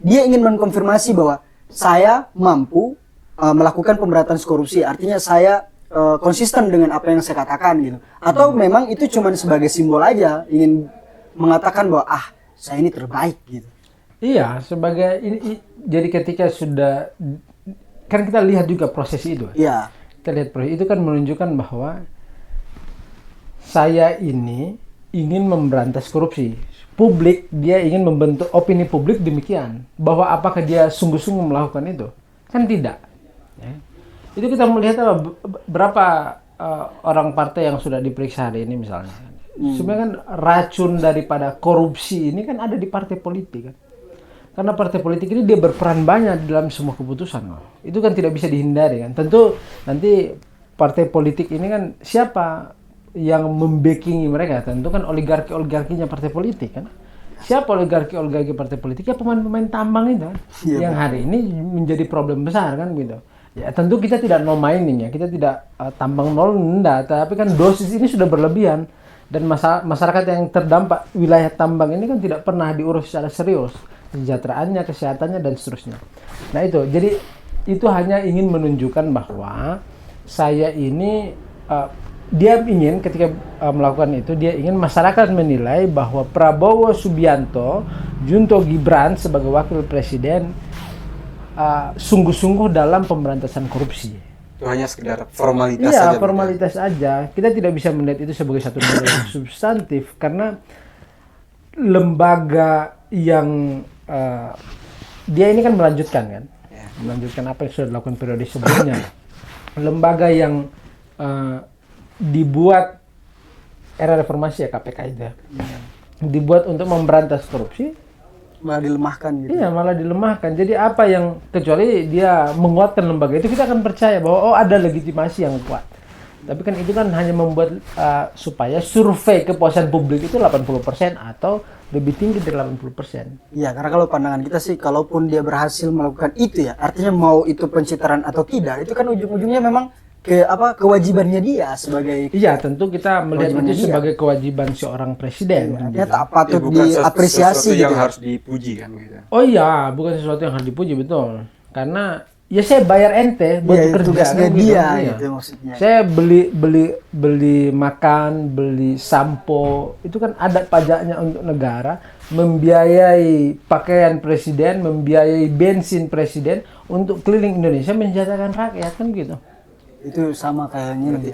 S2: dia ingin mengkonfirmasi bahwa saya mampu melakukan pemberantasan korupsi, artinya saya konsisten dengan apa yang saya katakan gitu. Atau memang itu cuma sebagai simbol aja, ingin mengatakan bahwa saya ini terbaik gitu.
S1: Iya, sebagai ini jadi ketika sudah kan kita lihat juga proses itu.
S2: Iya.
S1: Kita lihat proses itu kan menunjukkan bahwa saya ini ingin memberantas korupsi. Publik dia ingin membentuk opini publik demikian, bahwa apakah dia sungguh-sungguh melakukan itu? Kan tidak. Ya. Itu kita melihat berapa orang partai yang sudah diperiksa hari ini misalnya. Sebenarnya kan racun daripada korupsi ini kan ada di partai politik kan. Karena partai politik ini dia berperan banyak dalam semua keputusan. Itu kan tidak bisa dihindari kan. Tentu nanti partai politik ini kan siapa yang membackingi mereka? Tentu kan oligarki-oligarkinya partai politik kan. Siapa oligarki-oligarki partai politik? Ya pemain-pemain tambang itu kan. Yang hari ini menjadi problem besar kan gitu. Ya tentu kita tidak no mining ya, kita tidak tambang nol enggak, tapi kan dosis ini sudah berlebihan dan masyarakat yang terdampak wilayah tambang ini kan tidak pernah diurus secara serius, kesejahteraannya, kesehatannya dan seterusnya. Nah itu, jadi itu hanya ingin menunjukkan bahwa saya ini dia ingin ketika melakukan itu dia ingin masyarakat menilai bahwa Prabowo Subianto, Junto Gibran sebagai wakil presiden sungguh-sungguh dalam pemberantasan korupsi.
S3: Itu hanya sekedar formalitas
S1: saja. Iya,
S3: saja.
S1: formalitas aja. Kita tidak bisa melihat itu sebagai satu hal yang substantif karena lembaga yang dia ini kan melanjutkan kan, melanjutkan apa yang sudah dilakukan periode sebelumnya. Lembaga yang dibuat era reformasi ya KPK itu, dibuat untuk memberantas korupsi.
S2: Malah dilemahkan gitu.
S1: Iya, malah dilemahkan. Jadi apa yang kecuali dia menguatkan lembaga itu kita akan percaya bahwa ada legitimasi yang kuat. Tapi kan itu kan hanya membuat supaya survei kepuasan publik itu 80% atau lebih tinggi dari 80%.
S2: Iya, karena kalau pandangan kita sih kalaupun dia berhasil melakukan itu ya, artinya mau itu pencitraan atau tidak, itu kan ujung-ujungnya memang kewajibannya dia sebagai.
S1: Iya, tentu kita melihat itu sebagai kewajiban seorang presiden.
S2: Ya, tak patut diapresiasi
S3: gitu. Yang
S2: gitu.
S3: harus dipuji kan gitu.
S1: Oh iya, bukan sesuatu yang harus dipuji, betul. Karena ya saya bayar ente buat bekerja
S2: tugasnya
S1: kan,
S2: dia
S1: gitu.
S2: gitu maksudnya.
S1: Saya beli makan, beli sampo, itu kan ada pajaknya untuk negara, membiayai pakaian presiden, membiayai bensin presiden untuk keliling Indonesia mensejahterakan rakyat kan gitu.
S2: Itu sama kayaknya.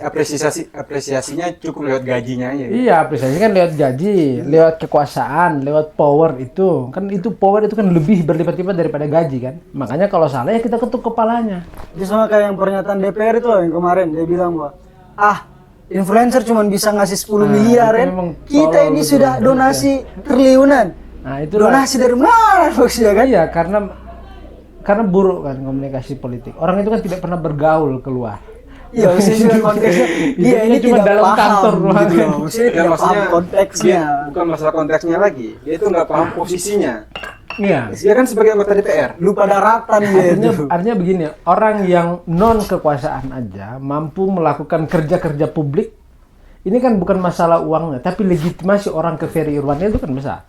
S3: Apresiasinya cukup lewat gajinya aja.
S1: Iya, apresiasi kan lewat gaji, lewat kekuasaan, lewat power itu. Kan itu power itu kan lebih berlipat-lipat daripada gaji kan. Makanya kalau salah ya kita ketuk kepalanya.
S2: Itu sama kayak yang pernyataan DPR itu yang kemarin dia bilang bahwa influencer cuma bisa ngasih 10 miliar kan. Kita ini sudah donasi triliunan.
S1: Nah, itu
S2: donasi dari mana maksudnya kan?
S1: iya, karena buruk kan komunikasi politik. Orang itu kan tidak pernah bergaul keluar.
S2: Iya, maksudnya konteksnya dia ini
S1: cuma
S2: tidak
S1: dalam
S2: paham
S1: kantor
S2: gitu loh. Maksudnya tidak paham konteksnya.
S3: Bukan masalah konteksnya lagi. Dia itu nggak paham posisinya.
S1: Iya.
S3: Dia kan sebagai anggota DPR.
S2: Lupa daratan dia itu.
S1: Artinya begini, orang yang non kekuasaan aja mampu melakukan kerja-kerja publik. Ini kan bukan masalah uangnya, tapi legitimasi orang ke Ferry Irwandi itu kan besar.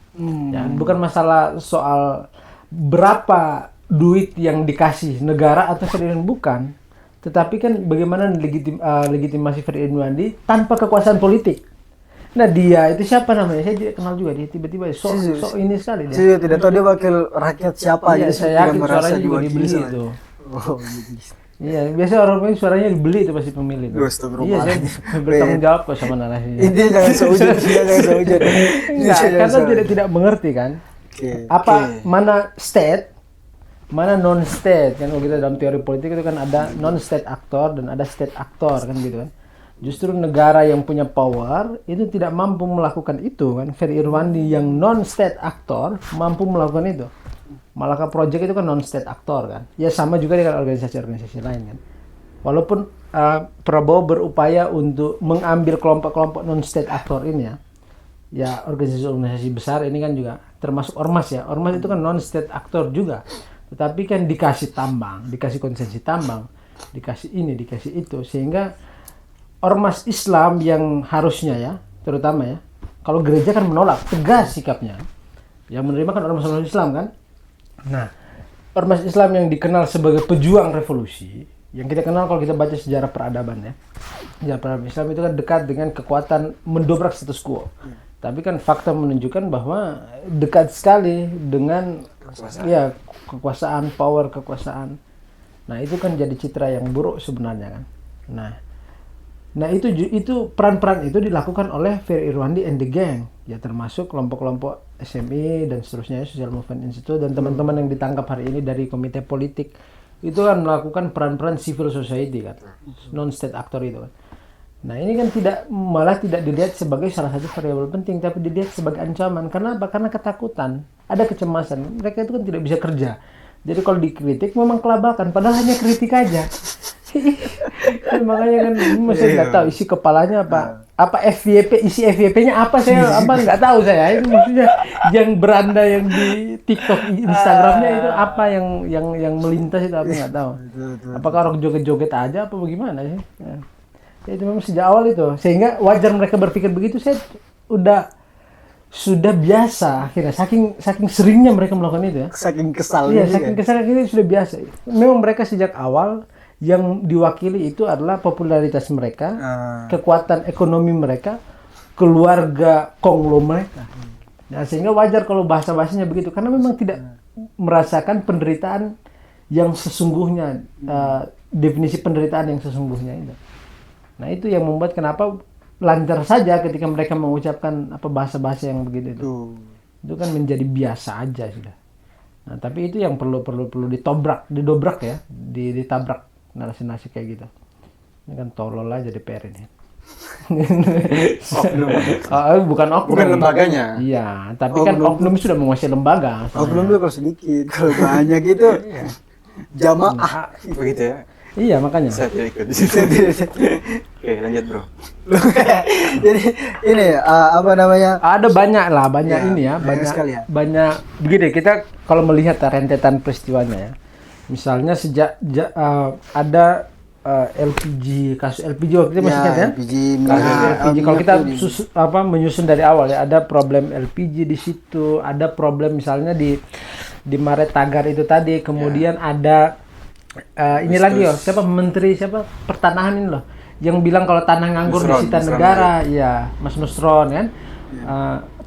S1: Ya, bukan masalah soal berapa duit yang dikasih negara atau Ferry Irwandi, bukan. Tetapi kan bagaimana legitimasi Ferry Irwandi tanpa kekuasaan politik. Nah dia itu siapa namanya? Saya tidak kenal juga, dia tiba-tiba sok ini sekali dia.
S2: Saya tidak tahu dia wakil rakyat siapa.
S1: Iya,
S2: jadi
S1: saya
S2: tidak
S1: yakin
S2: merasa
S1: suaranya juga
S2: diwakili
S1: dibeli
S2: sama
S1: itu.
S2: Oh,
S1: Iya, biasa orang suaranya dibeli itu pasti pemilih. Iya, saya bertanggung jawab kok sama narasinya.
S2: Intinya jangan seujud, jangan seujud.
S1: Enggak, karena tidak mengerti kan. Mana state, mana non state kan. Kalau kita dalam teori politik itu kan ada non state actor dan ada state actor kan gitu kan. Justru negara yang punya power itu tidak mampu melakukan itu kan. Ferry Irwandi yang non state actor mampu melakukan itu. Malaka Project itu kan non state actor kan. Ya sama juga dengan organisasi-organisasi lain kan. Walaupun Prabowo berupaya untuk mengambil kelompok-kelompok non state actor ini ya. Ya organisasi-organisasi besar ini kan juga termasuk ormas ya. Ormas itu kan non state actor juga. Tetapi kan dikasih tambang, dikasih konsesi tambang, dikasih ini, dikasih itu, sehingga ormas Islam yang harusnya ya, terutama ya, kalau gereja kan menolak tegas sikapnya, yang menerima kan ormas Islam kan. Nah, ormas Islam yang dikenal sebagai pejuang revolusi, yang kita kenal kalau kita baca sejarah peradaban ya, sejarah peradaban Islam itu kan dekat dengan kekuatan mendobrak status quo. Tapi kan fakta menunjukkan bahwa dekat sekali dengan kekuasaan, power kekuasaan. Nah itu kan jadi citra yang buruk sebenarnya kan. Nah itu peran-peran itu dilakukan oleh Ferry Irwandi and the gang, ya termasuk kelompok-kelompok SMI dan seterusnya, Social Movement Institute dan teman-teman yang ditangkap hari ini dari komite politik itu kan melakukan peran-peran civil society kan, non state actor itu kan. Nah ini kan malah tidak dilihat sebagai salah satu variabel penting, tapi dilihat sebagai ancaman. Karena apa? Karena ketakutan, ada kecemasan. Mereka itu kan tidak bisa kerja. Jadi kalau dikritik memang kelabakan, padahal hanya kritik aja. Makanya kan saya nggak tahu isi kepalanya apa FYP, isi FYP-nya apa saya nggak tahu saya. Itu maksudnya yang beranda yang di TikTok, Instagramnya itu apa yang melintas itu apa nggak tahu. Apakah orang joget-joget aja apa bagaimana sih? Ya, itu memang sejak awal itu, sehingga wajar mereka berpikir begitu. Saya sudah biasa akhirnya, saking seringnya mereka melakukan itu ya.
S2: Saking kesalnya.
S1: Iya, saking kesalnya ini sudah biasa. Memang mereka sejak awal yang diwakili itu adalah popularitas mereka, kekuatan ekonomi mereka, keluarga konglomerat mereka. Nah, sehingga wajar kalau bahasa-bahasanya begitu, karena memang tidak merasakan penderitaan yang sesungguhnya, definisi penderitaan yang sesungguhnya itu. Nah itu yang membuat kenapa lancar saja ketika mereka mengucapkan bahasa-bahasa yang begitu itu. Itu kan menjadi biasa aja sudah. Nah tapi itu yang perlu didobrak ya, ditabrak narasi-narasi kayak gitu. Ini kan tolol aja DPR ini. Bukan oknum.
S3: Bukan lembaganya.
S1: Iya, tapi kan oknum sudah menguasai lembaga.
S2: Oknum itu kalau sedikit, kalau banyak itu jamaah
S3: begitu ya.
S1: Iya makanya.
S3: Saya tidak ikut di situ. Oke lanjut bro.
S2: Jadi ini
S1: ada banyak ya, ini ya, banyak begini kita kalau melihat rentetan peristiwanya ya. Misalnya sejak ada LPG, kasus LPG waktu itu masih ingat ya? LPG. Kalau kita menyusun dari awal ya, ada problem LPG di situ, ada problem misalnya di Maret Tagar itu tadi, kemudian ada ini lagi menteri pertanahan ini loh, yang bilang kalau tanah nganggur disita negara, ya Mas Nusron kan,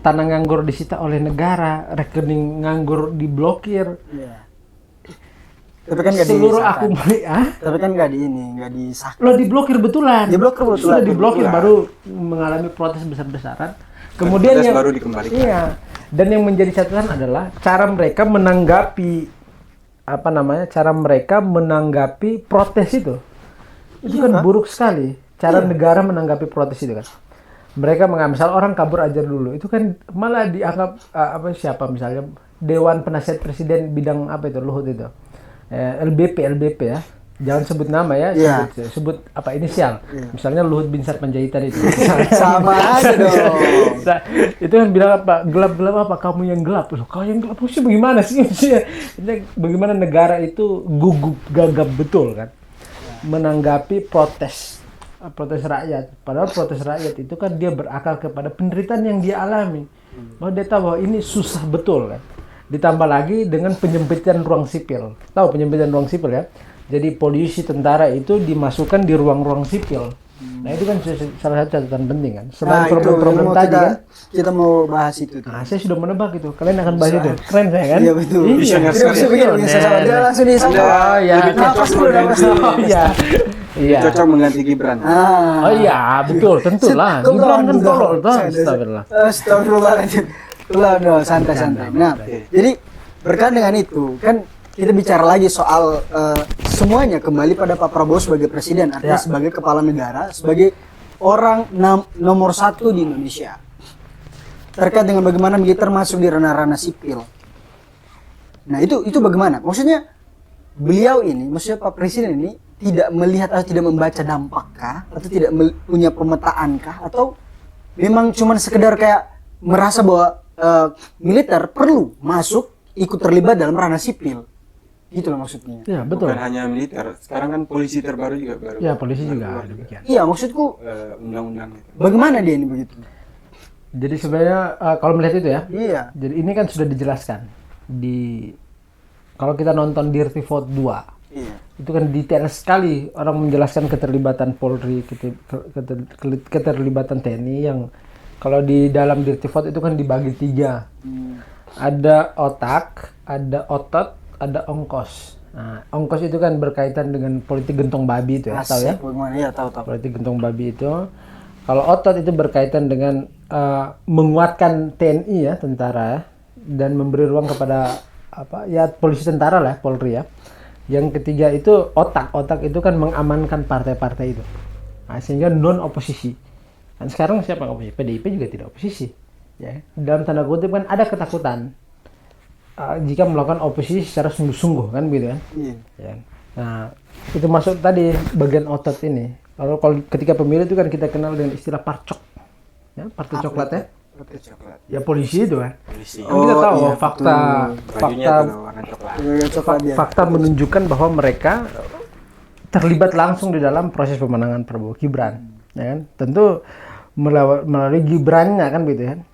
S1: tanah nganggur disita oleh negara, rekening nganggur diblokir.
S2: Tapi kan nggak
S1: seluruh akumulasi,
S2: tapi kan nggak disahkan.
S1: Lo diblokir betulan. Sudah diblokir baru mengalami protes besar-besaran. Kemudian yang
S3: baru dikembalikan.
S1: Iya. Dan yang menjadi catatan adalah cara mereka menanggapi protes itu kan buruk sekali. Cara negara menanggapi protes itu kan. Mereka mengambil, misal orang kabur ajar dulu, itu kan malah dianggap siapa misalnya Dewan Penasihat Presiden bidang apa itu, Luhut itu, LBP ya, jangan sebut nama ya,
S2: Iya.
S1: sebut apa inisial, misalnya Luhut Binsar Panjaitan itu.
S2: Sama aja dong.
S1: Nah, itu kan bilang apa, gelap-gelap apa, kamu yang gelap. Loh, kau yang gelap sih bagaimana sih? Ini bagaimana negara itu gugup gagap betul kan, menanggapi protes rakyat. Padahal protes rakyat itu kan dia berakar kepada penderitaan yang dia alami. Bahwa dia tahu bahwa ini susah betul kan. Ditambah lagi dengan penyempitan ruang sipil. Tahu penyempitan ruang sipil ya? Jadi polisi, tentara itu dimasukkan di ruang-ruang sipil. Nah itu kan salah satu catatan penting kan. Selain problem-problem tadi kan.
S2: Kita mau bahas itu.
S1: Nah, saya sudah menebak itu. Kalian akan bahas itu. Keren saya kan?
S2: Iya betul.
S3: Visioner
S2: Tidak bisa begini. Dia langsung disambung.
S1: Oh iya.
S2: Napas dulu, napas dulu.
S1: Oh iya. Iya.
S3: Cocok mengganti Gibran.
S1: Oh iya, betul, tentulah. Gibran kan tolol tuh. Astagfirullah.
S2: Astagfirullahaladzim. Santai-santai. Nah, jadi berkaitan dengan itu, kan kita bicara lagi soal semuanya kembali pada Pak Prabowo sebagai presiden, artinya sebagai kepala negara, sebagai orang nomor 1 di Indonesia. Terkait dengan bagaimana militer masuk di ranah-ranah sipil. Nah, itu bagaimana? Maksudnya beliau ini, maksudnya Pak Presiden ini tidak melihat atau tidak membaca dampakkah, atau tidak punya pemetaankah, atau memang cuma sekedar kayak merasa bahwa militer perlu masuk ikut terlibat dalam ranah sipil, gitulah maksudnya.
S1: Iya betul.
S3: Bukan hanya militer, sekarang kan polisi terbaru juga baru.
S1: Ya polisi juga demikian.
S2: Iya maksudku,
S3: undang-undang itu.
S2: bagaimana dia ini begitu?
S1: Jadi sebenarnya kalau melihat itu ya,
S2: Iya.
S1: jadi ini kan sudah dijelaskan kalau kita nonton Dirty Vote 2.
S2: Iya.
S1: Itu kan detail sekali orang menjelaskan keterlibatan Polri, keterlibatan TNI yang kalau di dalam Dirty Vote itu kan dibagi 3. Ada otak, ada otot, ada ongkos. Nah, ongkos itu kan berkaitan dengan politik gentong babi itu ya, tahu ya?
S2: Iya, tahu.
S1: Politik gentong babi itu. Kalau otot itu berkaitan dengan menguatkan TNI ya, tentara ya, dan memberi ruang kepada polisi tentara lah, Polri ya. Yang ketiga itu otak itu kan mengamankan partai-partai itu, nah, sehingga non oposisi. Dan sekarang siapa yang oposisi? PDIP juga tidak oposisi. Ya, dalam tanda kutip kan ada ketakutan jika melakukan oposisi secara sungguh-sungguh kan gitu kan.
S2: Iya.
S1: Ya. Nah itu masuk tadi bagian otot ini. Kalau ketika pemilu itu kan kita kenal dengan istilah parcok, ya, partai coklat ya. Ya polisi itu kan.
S3: Polisi.
S1: Kan kita tahu
S2: iya,
S1: fakta menunjukkan bahwa mereka terlibat langsung di dalam proses pemenangan Prabowo Gibran, ya kan? Tentu melalui Gibrannya kan gitu kan.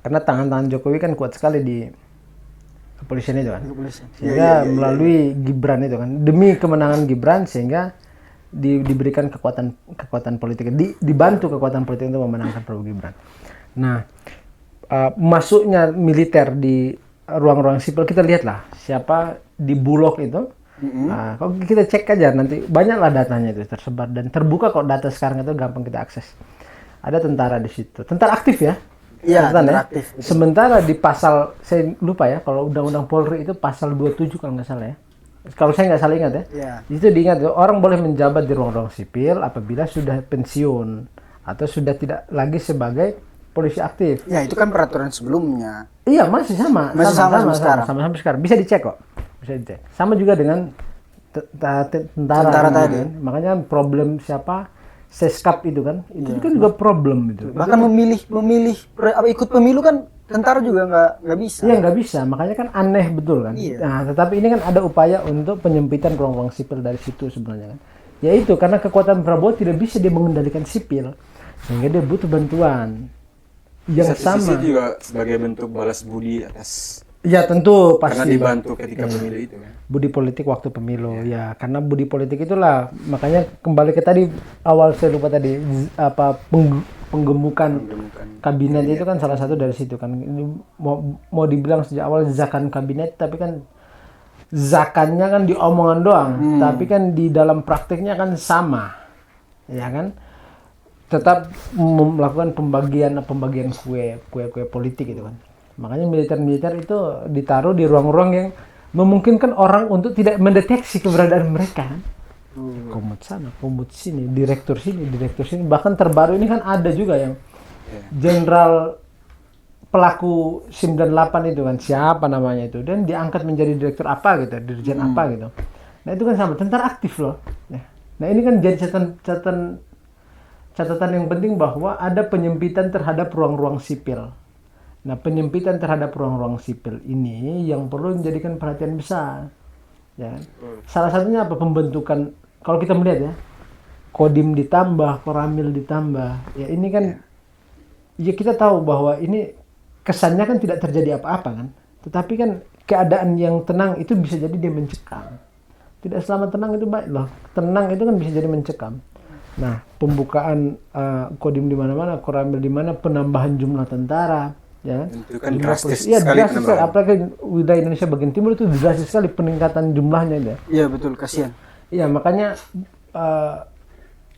S1: Karena tangan-tangan Jokowi kan kuat sekali di kepolisian itu kan. Sehingga melalui Gibran itu kan, demi kemenangan Gibran sehingga diberikan kekuatan politik, dibantu kekuatan politik untuk memenangkan Prabowo Gibran. Nah, masuknya militer di ruang-ruang sipil, kita lihatlah siapa di Bulog itu. Nah, kalau kita cek aja nanti banyaklah datanya itu tersebar dan terbuka kok, data sekarang itu gampang kita akses. Ada tentara di situ, tentara aktif ya.
S2: Iya,
S1: tentara
S2: aktif.
S1: Sementara di pasal, saya lupa ya, kalau Undang-Undang Polri itu pasal 27 kalau nggak salah ya. Kalau saya nggak salah ingat ya.
S2: Iya.
S1: Itu diingat, orang boleh menjabat di ruang-ruang sipil apabila sudah pensiun atau sudah tidak lagi sebagai polisi aktif.
S2: Ya itu kan peraturan sebelumnya.
S1: Iya masih sama.
S2: Sama
S1: Sampai sekarang. Bisa dicek kok. Bisa dicek. Sama juga dengan tentara
S2: tadi.
S1: Kan? Makanya problem siapa Seskap itu kan, itu kan juga problem itu.
S2: Bahkan ikut pemilu kan tentara juga nggak bisa.
S1: Iya nggak bisa. Makanya kan aneh betul kan.
S2: Iya.
S1: Nah tetapi ini kan ada upaya untuk penyempitan ruang-ruang sipil dari situ sebenarnya kan. Yaitu karena kekuatan Prabowo tidak bisa dia mengendalikan sipil, sehingga dia butuh bantuan yang
S3: Satu sisi
S1: sama.
S3: juga sebagai bentuk balas budi atas
S1: Ya tentu pasti.
S3: karena dibantu ketika pemilu itu kan.
S1: Budi politik waktu pemilu ya, karena budi politik itulah makanya kembali ke tadi awal saya lupa tadi penggemukan kabinet itu kan salah satu dari situ kan. Ini mau dibilang sejak awal zakan kabinet, tapi kan zakannya kan di omongan doang, tapi kan di dalam praktiknya kan sama, ya kan? Tetap melakukan pembagian kue politik itu kan. Makanya militer itu ditaruh di ruang-ruang yang memungkinkan orang untuk tidak mendeteksi keberadaan mereka. Komut sana, komut sini, direktur sini. Bahkan terbaru ini kan ada juga yang jenderal pelaku 98 itu kan, siapa namanya itu, dan diangkat menjadi direktur apa gitu, dirjen apa gitu. Nah itu kan sama tentara aktif loh. Nah ini kan jadi catatan yang penting bahwa ada penyempitan terhadap ruang-ruang sipil. Nah, penyempitan terhadap ruang-ruang sipil ini yang perlu menjadikan perhatian besar. Ya. Salah satunya apa? Pembentukan, kalau kita melihat ya, Kodim ditambah, Koramil ditambah. Ya ini kan, ya kita tahu bahwa ini kesannya kan tidak terjadi apa-apa kan. Tetapi kan keadaan yang tenang itu bisa jadi dia mencekam. Tidak selama tenang itu baik loh. Tenang itu kan bisa jadi mencekam. Nah, pembukaan Kodim di mana-mana, Koramil di mana, penambahan jumlah tentara. Ya,
S3: itu kan drastis
S1: ya,
S3: sekali.
S1: Drastis sekali. Apalagi wilayah Indonesia bagian timur itu drastis sekali peningkatan jumlahnya ya.
S2: Iya betul, kasihan.
S1: Iya makanya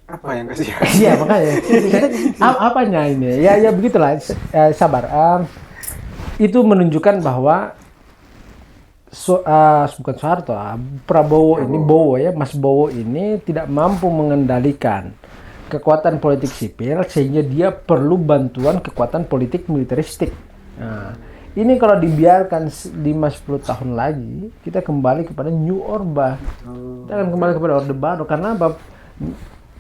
S3: apa yang kasihan?
S1: Iya makanya apanya ini? Ya begitulah. Sabar. Itu menunjukkan bahwa bukan Soeharto, Prabowo ini, Bowo ya, Mas Bowo ini tidak mampu mengendalikan kekuatan politik sipil sehingga dia perlu bantuan kekuatan politik militeristik. Nah, ini kalau dibiarkan 5-10 tahun lagi, kita kembali kepada New Orba. Kita akan kembali kepada Orde Baru karena apa?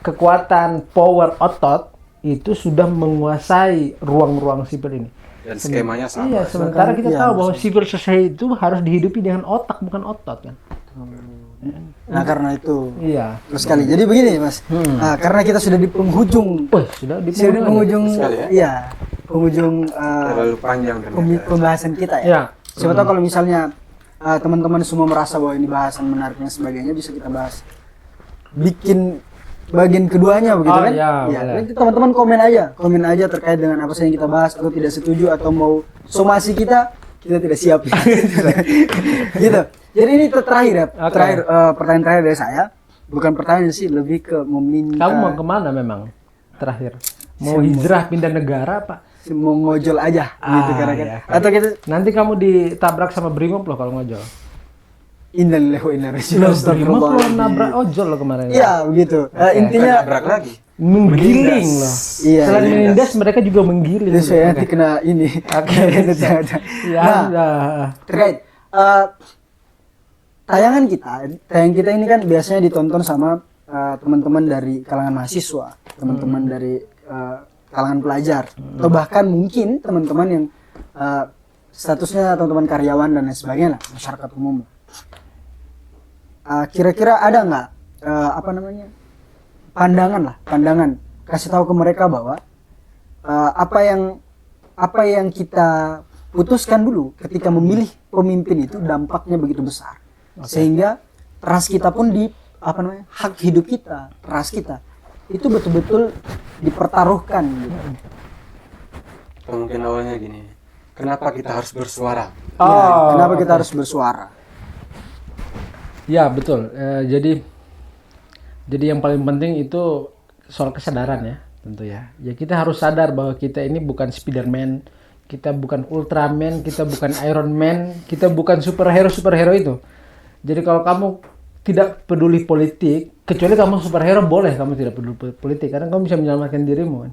S1: Kekuatan power otot itu sudah menguasai ruang-ruang sipil ini.
S3: Dan skemanya sama.
S1: Iya, sementara kita tahu bahwa civil society itu harus dihidupi dengan otak bukan otot kan.
S2: Nah karena itu,
S1: iya,
S2: terus sekali. Jadi begini Mas, karena kita sudah di penghujung,
S1: sudah di
S2: penghujung, iya, penghujung
S3: terlalu panjang
S2: pembahasan kita ya.
S1: Ya.
S2: Siapa tahu kalau misalnya teman-teman semua merasa bahwa ini bahasan menarik dan sebagainya, bisa kita bahas, bikin bagian keduanya begitu kan?
S1: Ya,
S2: nanti teman-teman komen aja terkait dengan apa saja yang kita bahas, atau tidak setuju atau mau somasi kita tidak siap. Gitu. Jadi ini terakhir ya, pertanyaan terakhir dari saya. Bukan pertanyaan sih, lebih ke meminta.
S1: Kamu mau kemana memang? Terakhir. Mau hijrah pindah negara Pak?
S2: Mau ngojol aja gitu kira-kira.
S1: Iya.
S2: Atau kita
S1: nanti kamu ditabrak sama Brimob loh kalau ngojol.
S2: Innalillahi wa inna ilaihi raji'un.
S1: Brimob lo nabrak ojol loh kemarin.
S2: Iya, begitu. Intinya
S3: nabrak lagi.
S1: Menggiling loh.
S2: Iya.
S1: Selain menindas mereka juga menggiling.
S2: Jadi saya nanti kena ini.
S1: Oke.
S2: Nah, terkait tayangan kita ini kan biasanya ditonton sama teman-teman dari kalangan mahasiswa, teman-teman dari kalangan pelajar, atau bahkan mungkin teman-teman yang statusnya teman-teman karyawan dan lain sebagainya lah, masyarakat umum. Kira-kira ada nggak pandangan kasih tahu ke mereka bahwa apa yang kita putuskan dulu ketika memilih pemimpin itu dampaknya begitu besar. Sehingga trust kita pun hak hidup kita, trust kita itu betul-betul dipertaruhkan gitu.
S3: Mungkin awalnya gini, kenapa kita harus bersuara?
S2: Kenapa kita harus bersuara?
S1: Ya betul. Jadi yang paling penting itu soal kesadaran ya, tentu ya. Ya kita harus sadar bahwa kita ini bukan Spiderman, kita bukan Ultraman, kita bukan Iron Man, kita bukan superhero itu. Jadi kalau kamu tidak peduli politik, kecuali kamu superhero boleh kamu tidak peduli politik karena kamu bisa menyelamatkan dirimu kan.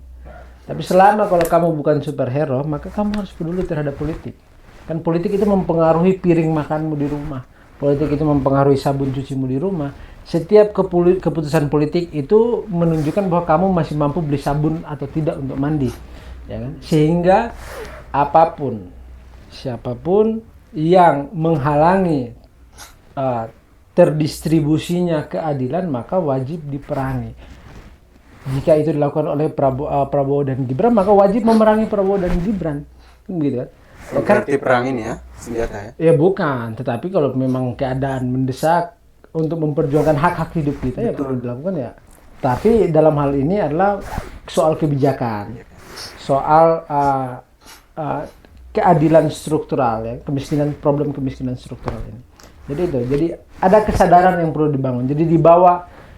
S1: Tapi selama kalau kamu bukan superhero, maka kamu harus peduli terhadap politik. Kan politik itu mempengaruhi piring makanmu di rumah. Politik itu mempengaruhi sabun cucimu di rumah. Setiap keputusan politik itu menunjukkan bahwa kamu masih mampu beli sabun atau tidak untuk mandi. Ya kan? Sehingga apapun, siapapun yang menghalangi terdistribusinya keadilan maka wajib diperangi. Jika itu dilakukan oleh Prabowo dan Gibran maka wajib memerangi Prabowo dan Gibran, begitu kan?
S3: Berarti perang ini ya senjata ya?
S1: Ya bukan, tetapi kalau memang keadaan mendesak untuk memperjuangkan hak-hak hidup kita ya perlu dilakukan ya. Tapi dalam hal ini adalah soal kebijakan, soal keadilan struktural ya, problem kemiskinan struktural ini. Jadi ada kesadaran yang perlu dibangun. Jadi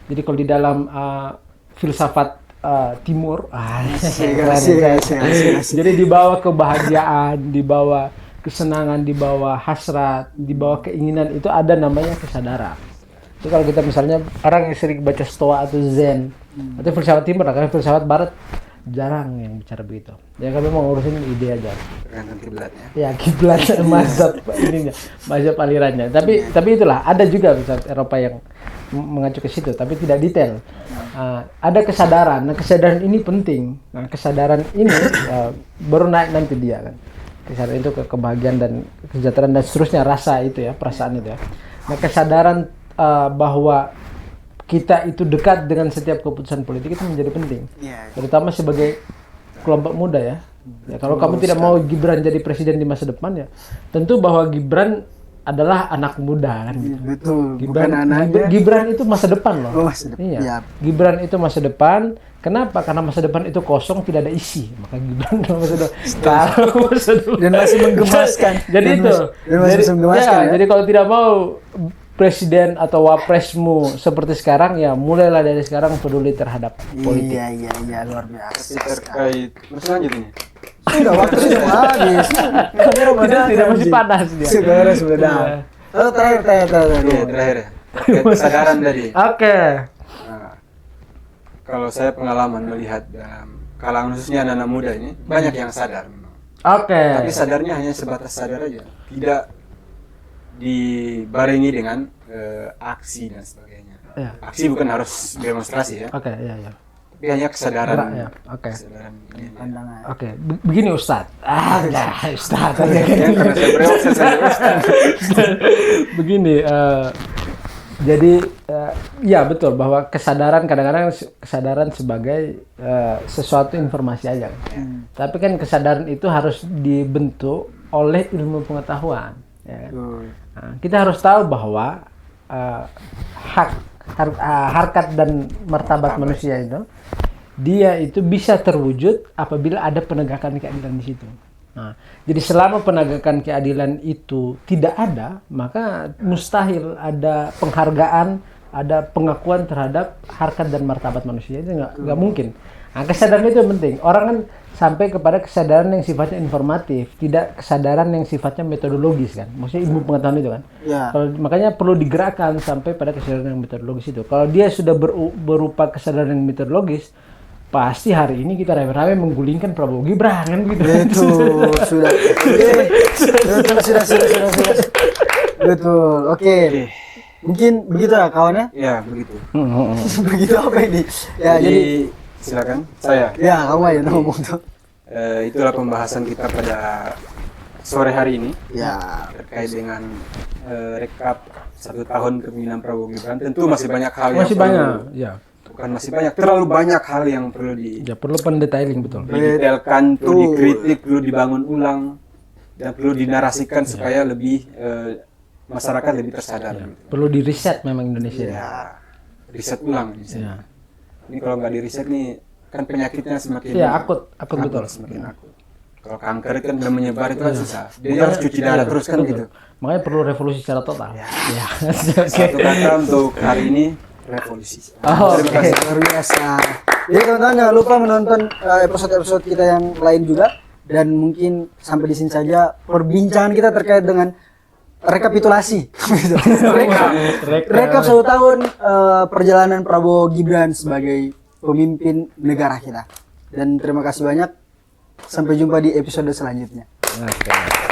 S1: jadi kalau di dalam filsafat timur, jadi dibawa kebahagiaan, dibawa kesenangan, dibawa hasrat, dibawa keinginan itu ada namanya kesadaran. Jadi kalau kita misalnya orang yang sering baca Stoa atau Zen atau filsafat timur, karena filsafat barat jarang yang bicara begitu. Ya kami mau ngurusin ide aja.
S3: Tergantung kiblatnya.
S1: Ya kiblat mazhab ininya, mazhab alirannya. Tapi itulah ada juga misal Eropa yang mengacu ke situ, tapi tidak detail. Ada kesadaran. Nah kesadaran ini penting. Nah kesadaran ini baru naik nanti dia kan. Kesadaran itu kebahagiaan dan kesejahteraan dan seterusnya, rasa itu ya, perasaan itu ya. Nah kesadaran bahwa kita itu dekat dengan setiap keputusan politik itu menjadi penting, terutama sebagai kelompok muda ya. Kalau kamu tidak mau Gibran jadi presiden di masa depan ya, tentu bahwa Gibran adalah anak muda kan.
S2: Betul.
S1: Gibran,
S2: Bukan anaknya.
S1: Gibran itu masa depan loh.
S2: Oh, masa depan.
S1: Iya.
S2: Ya.
S1: Gibran itu masa depan. Kenapa? Karena masa depan itu kosong, tidak ada isi. Maka Gibran adalah masa depan. Kalau masa depan
S2: Dan masih menggemaskan.
S1: Jadi itu.
S2: Dan masih menggemaskan.
S1: Jadi kalau tidak mau presiden atau wapresmu seperti sekarang ya mulailah dari sekarang peduli terhadap politik.
S2: Iya luar biasa.
S3: Terkait selanjutnya.
S2: Sudah waktu sudah habis.
S1: Tidak masih panas dia.
S2: Sudah. Oh, terakhir.
S3: Iya, terakhir ya. Terkait kesadaran tadi.
S1: Oke.
S3: Nah, kalau saya pengalaman melihat dalam kalangan khususnya anak-anak muda ini banyak yang sadar memang.
S1: Oke.
S3: Tapi sadarnya hanya sebatas sadar aja, tidak dibarengi dengan aksi dan sebagainya.
S1: Ya.
S3: Aksi bukan harus demonstrasi ya,
S1: Oke, iya.
S3: tapi hanya kesadaran.
S1: Gerak ya. Oke.
S3: Kesadaran ini.
S2: Pandangan.
S1: Oke, begini Ustadz. Ustadz.
S3: Yang karena saya berewok, saya
S1: Begini, jadi ya betul bahwa kesadaran kadang-kadang kesadaran sebagai sesuatu informasi aja. Tapi kan kesadaran itu harus dibentuk oleh ilmu pengetahuan. Ya kan? Nah, kita harus tahu bahwa harkat dan martabat manusia itu dia itu bisa terwujud apabila ada penegakan keadilan di situ. Nah, jadi selama penegakan keadilan itu tidak ada, maka mustahil ada penghargaan, ada pengakuan terhadap harkat dan martabat manusia, itu nggak mungkin. Nah, kesadaran itu penting. Orang kan sampai kepada kesadaran yang sifatnya informatif, tidak kesadaran yang sifatnya metodologis kan. Maksudnya ilmu pengetahuan itu kan.
S2: Ya.
S1: Makanya perlu digerakkan sampai pada kesadaran yang metodologis itu. Kalau dia sudah berupa kesadaran yang metodologis, pasti hari ini kita rame-rame menggulingkan Prabowo Gibran kan begitu.
S2: Betul, sudah. Sudah. Betul. Oke. Mungkin begitu lah kawannya.
S3: Ya begitu.
S2: Begitu apa ini? Ya jadi
S3: silakan saya.
S2: ya kamu aja ngomong tuh.
S3: Itulah pembahasan kita pada sore hari ini
S2: Ya.
S3: terkait dengan rekap 1 tahun kepemimpinan Prabowo Gibran. Tentu masih banyak hal yang
S1: Masih
S3: perlu,
S1: banyak, ya.
S3: bukan masih banyak, terlalu banyak hal yang perlu
S1: Ya perlu pendetailing betul.
S3: didetailkan, perlu dikritik, perlu dibangun ulang, dan perlu dinarasikan supaya lebih masyarakat lebih tersadar. Gitu.
S1: Perlu di riset memang Indonesia.
S3: Ya, riset ulang.
S1: Ya.
S3: Ini kalau nggak di riset nih kan penyakitnya semakin
S1: Ya akut betul.
S3: semakin akut. Kalau kanker itu kan udah menyebar itu kan susah. Dia harus cuci darah terus kan gitu.
S1: Makanya perlu revolusi secara total. Ya.
S3: Satu kata untuk hari ini, revolusi.
S2: Terima kasih luar biasa. Jadi teman-teman jangan lupa menonton episode-episode kita yang lain juga, dan mungkin sampai di sini saja perbincangan kita terkait dengan rekapitulasi. Rekap 1 tahun perjalanan Prabowo Gibran sebagai pemimpin negara kita. Dan terima kasih banyak. Sampai jumpa di episode selanjutnya.
S1: Oke.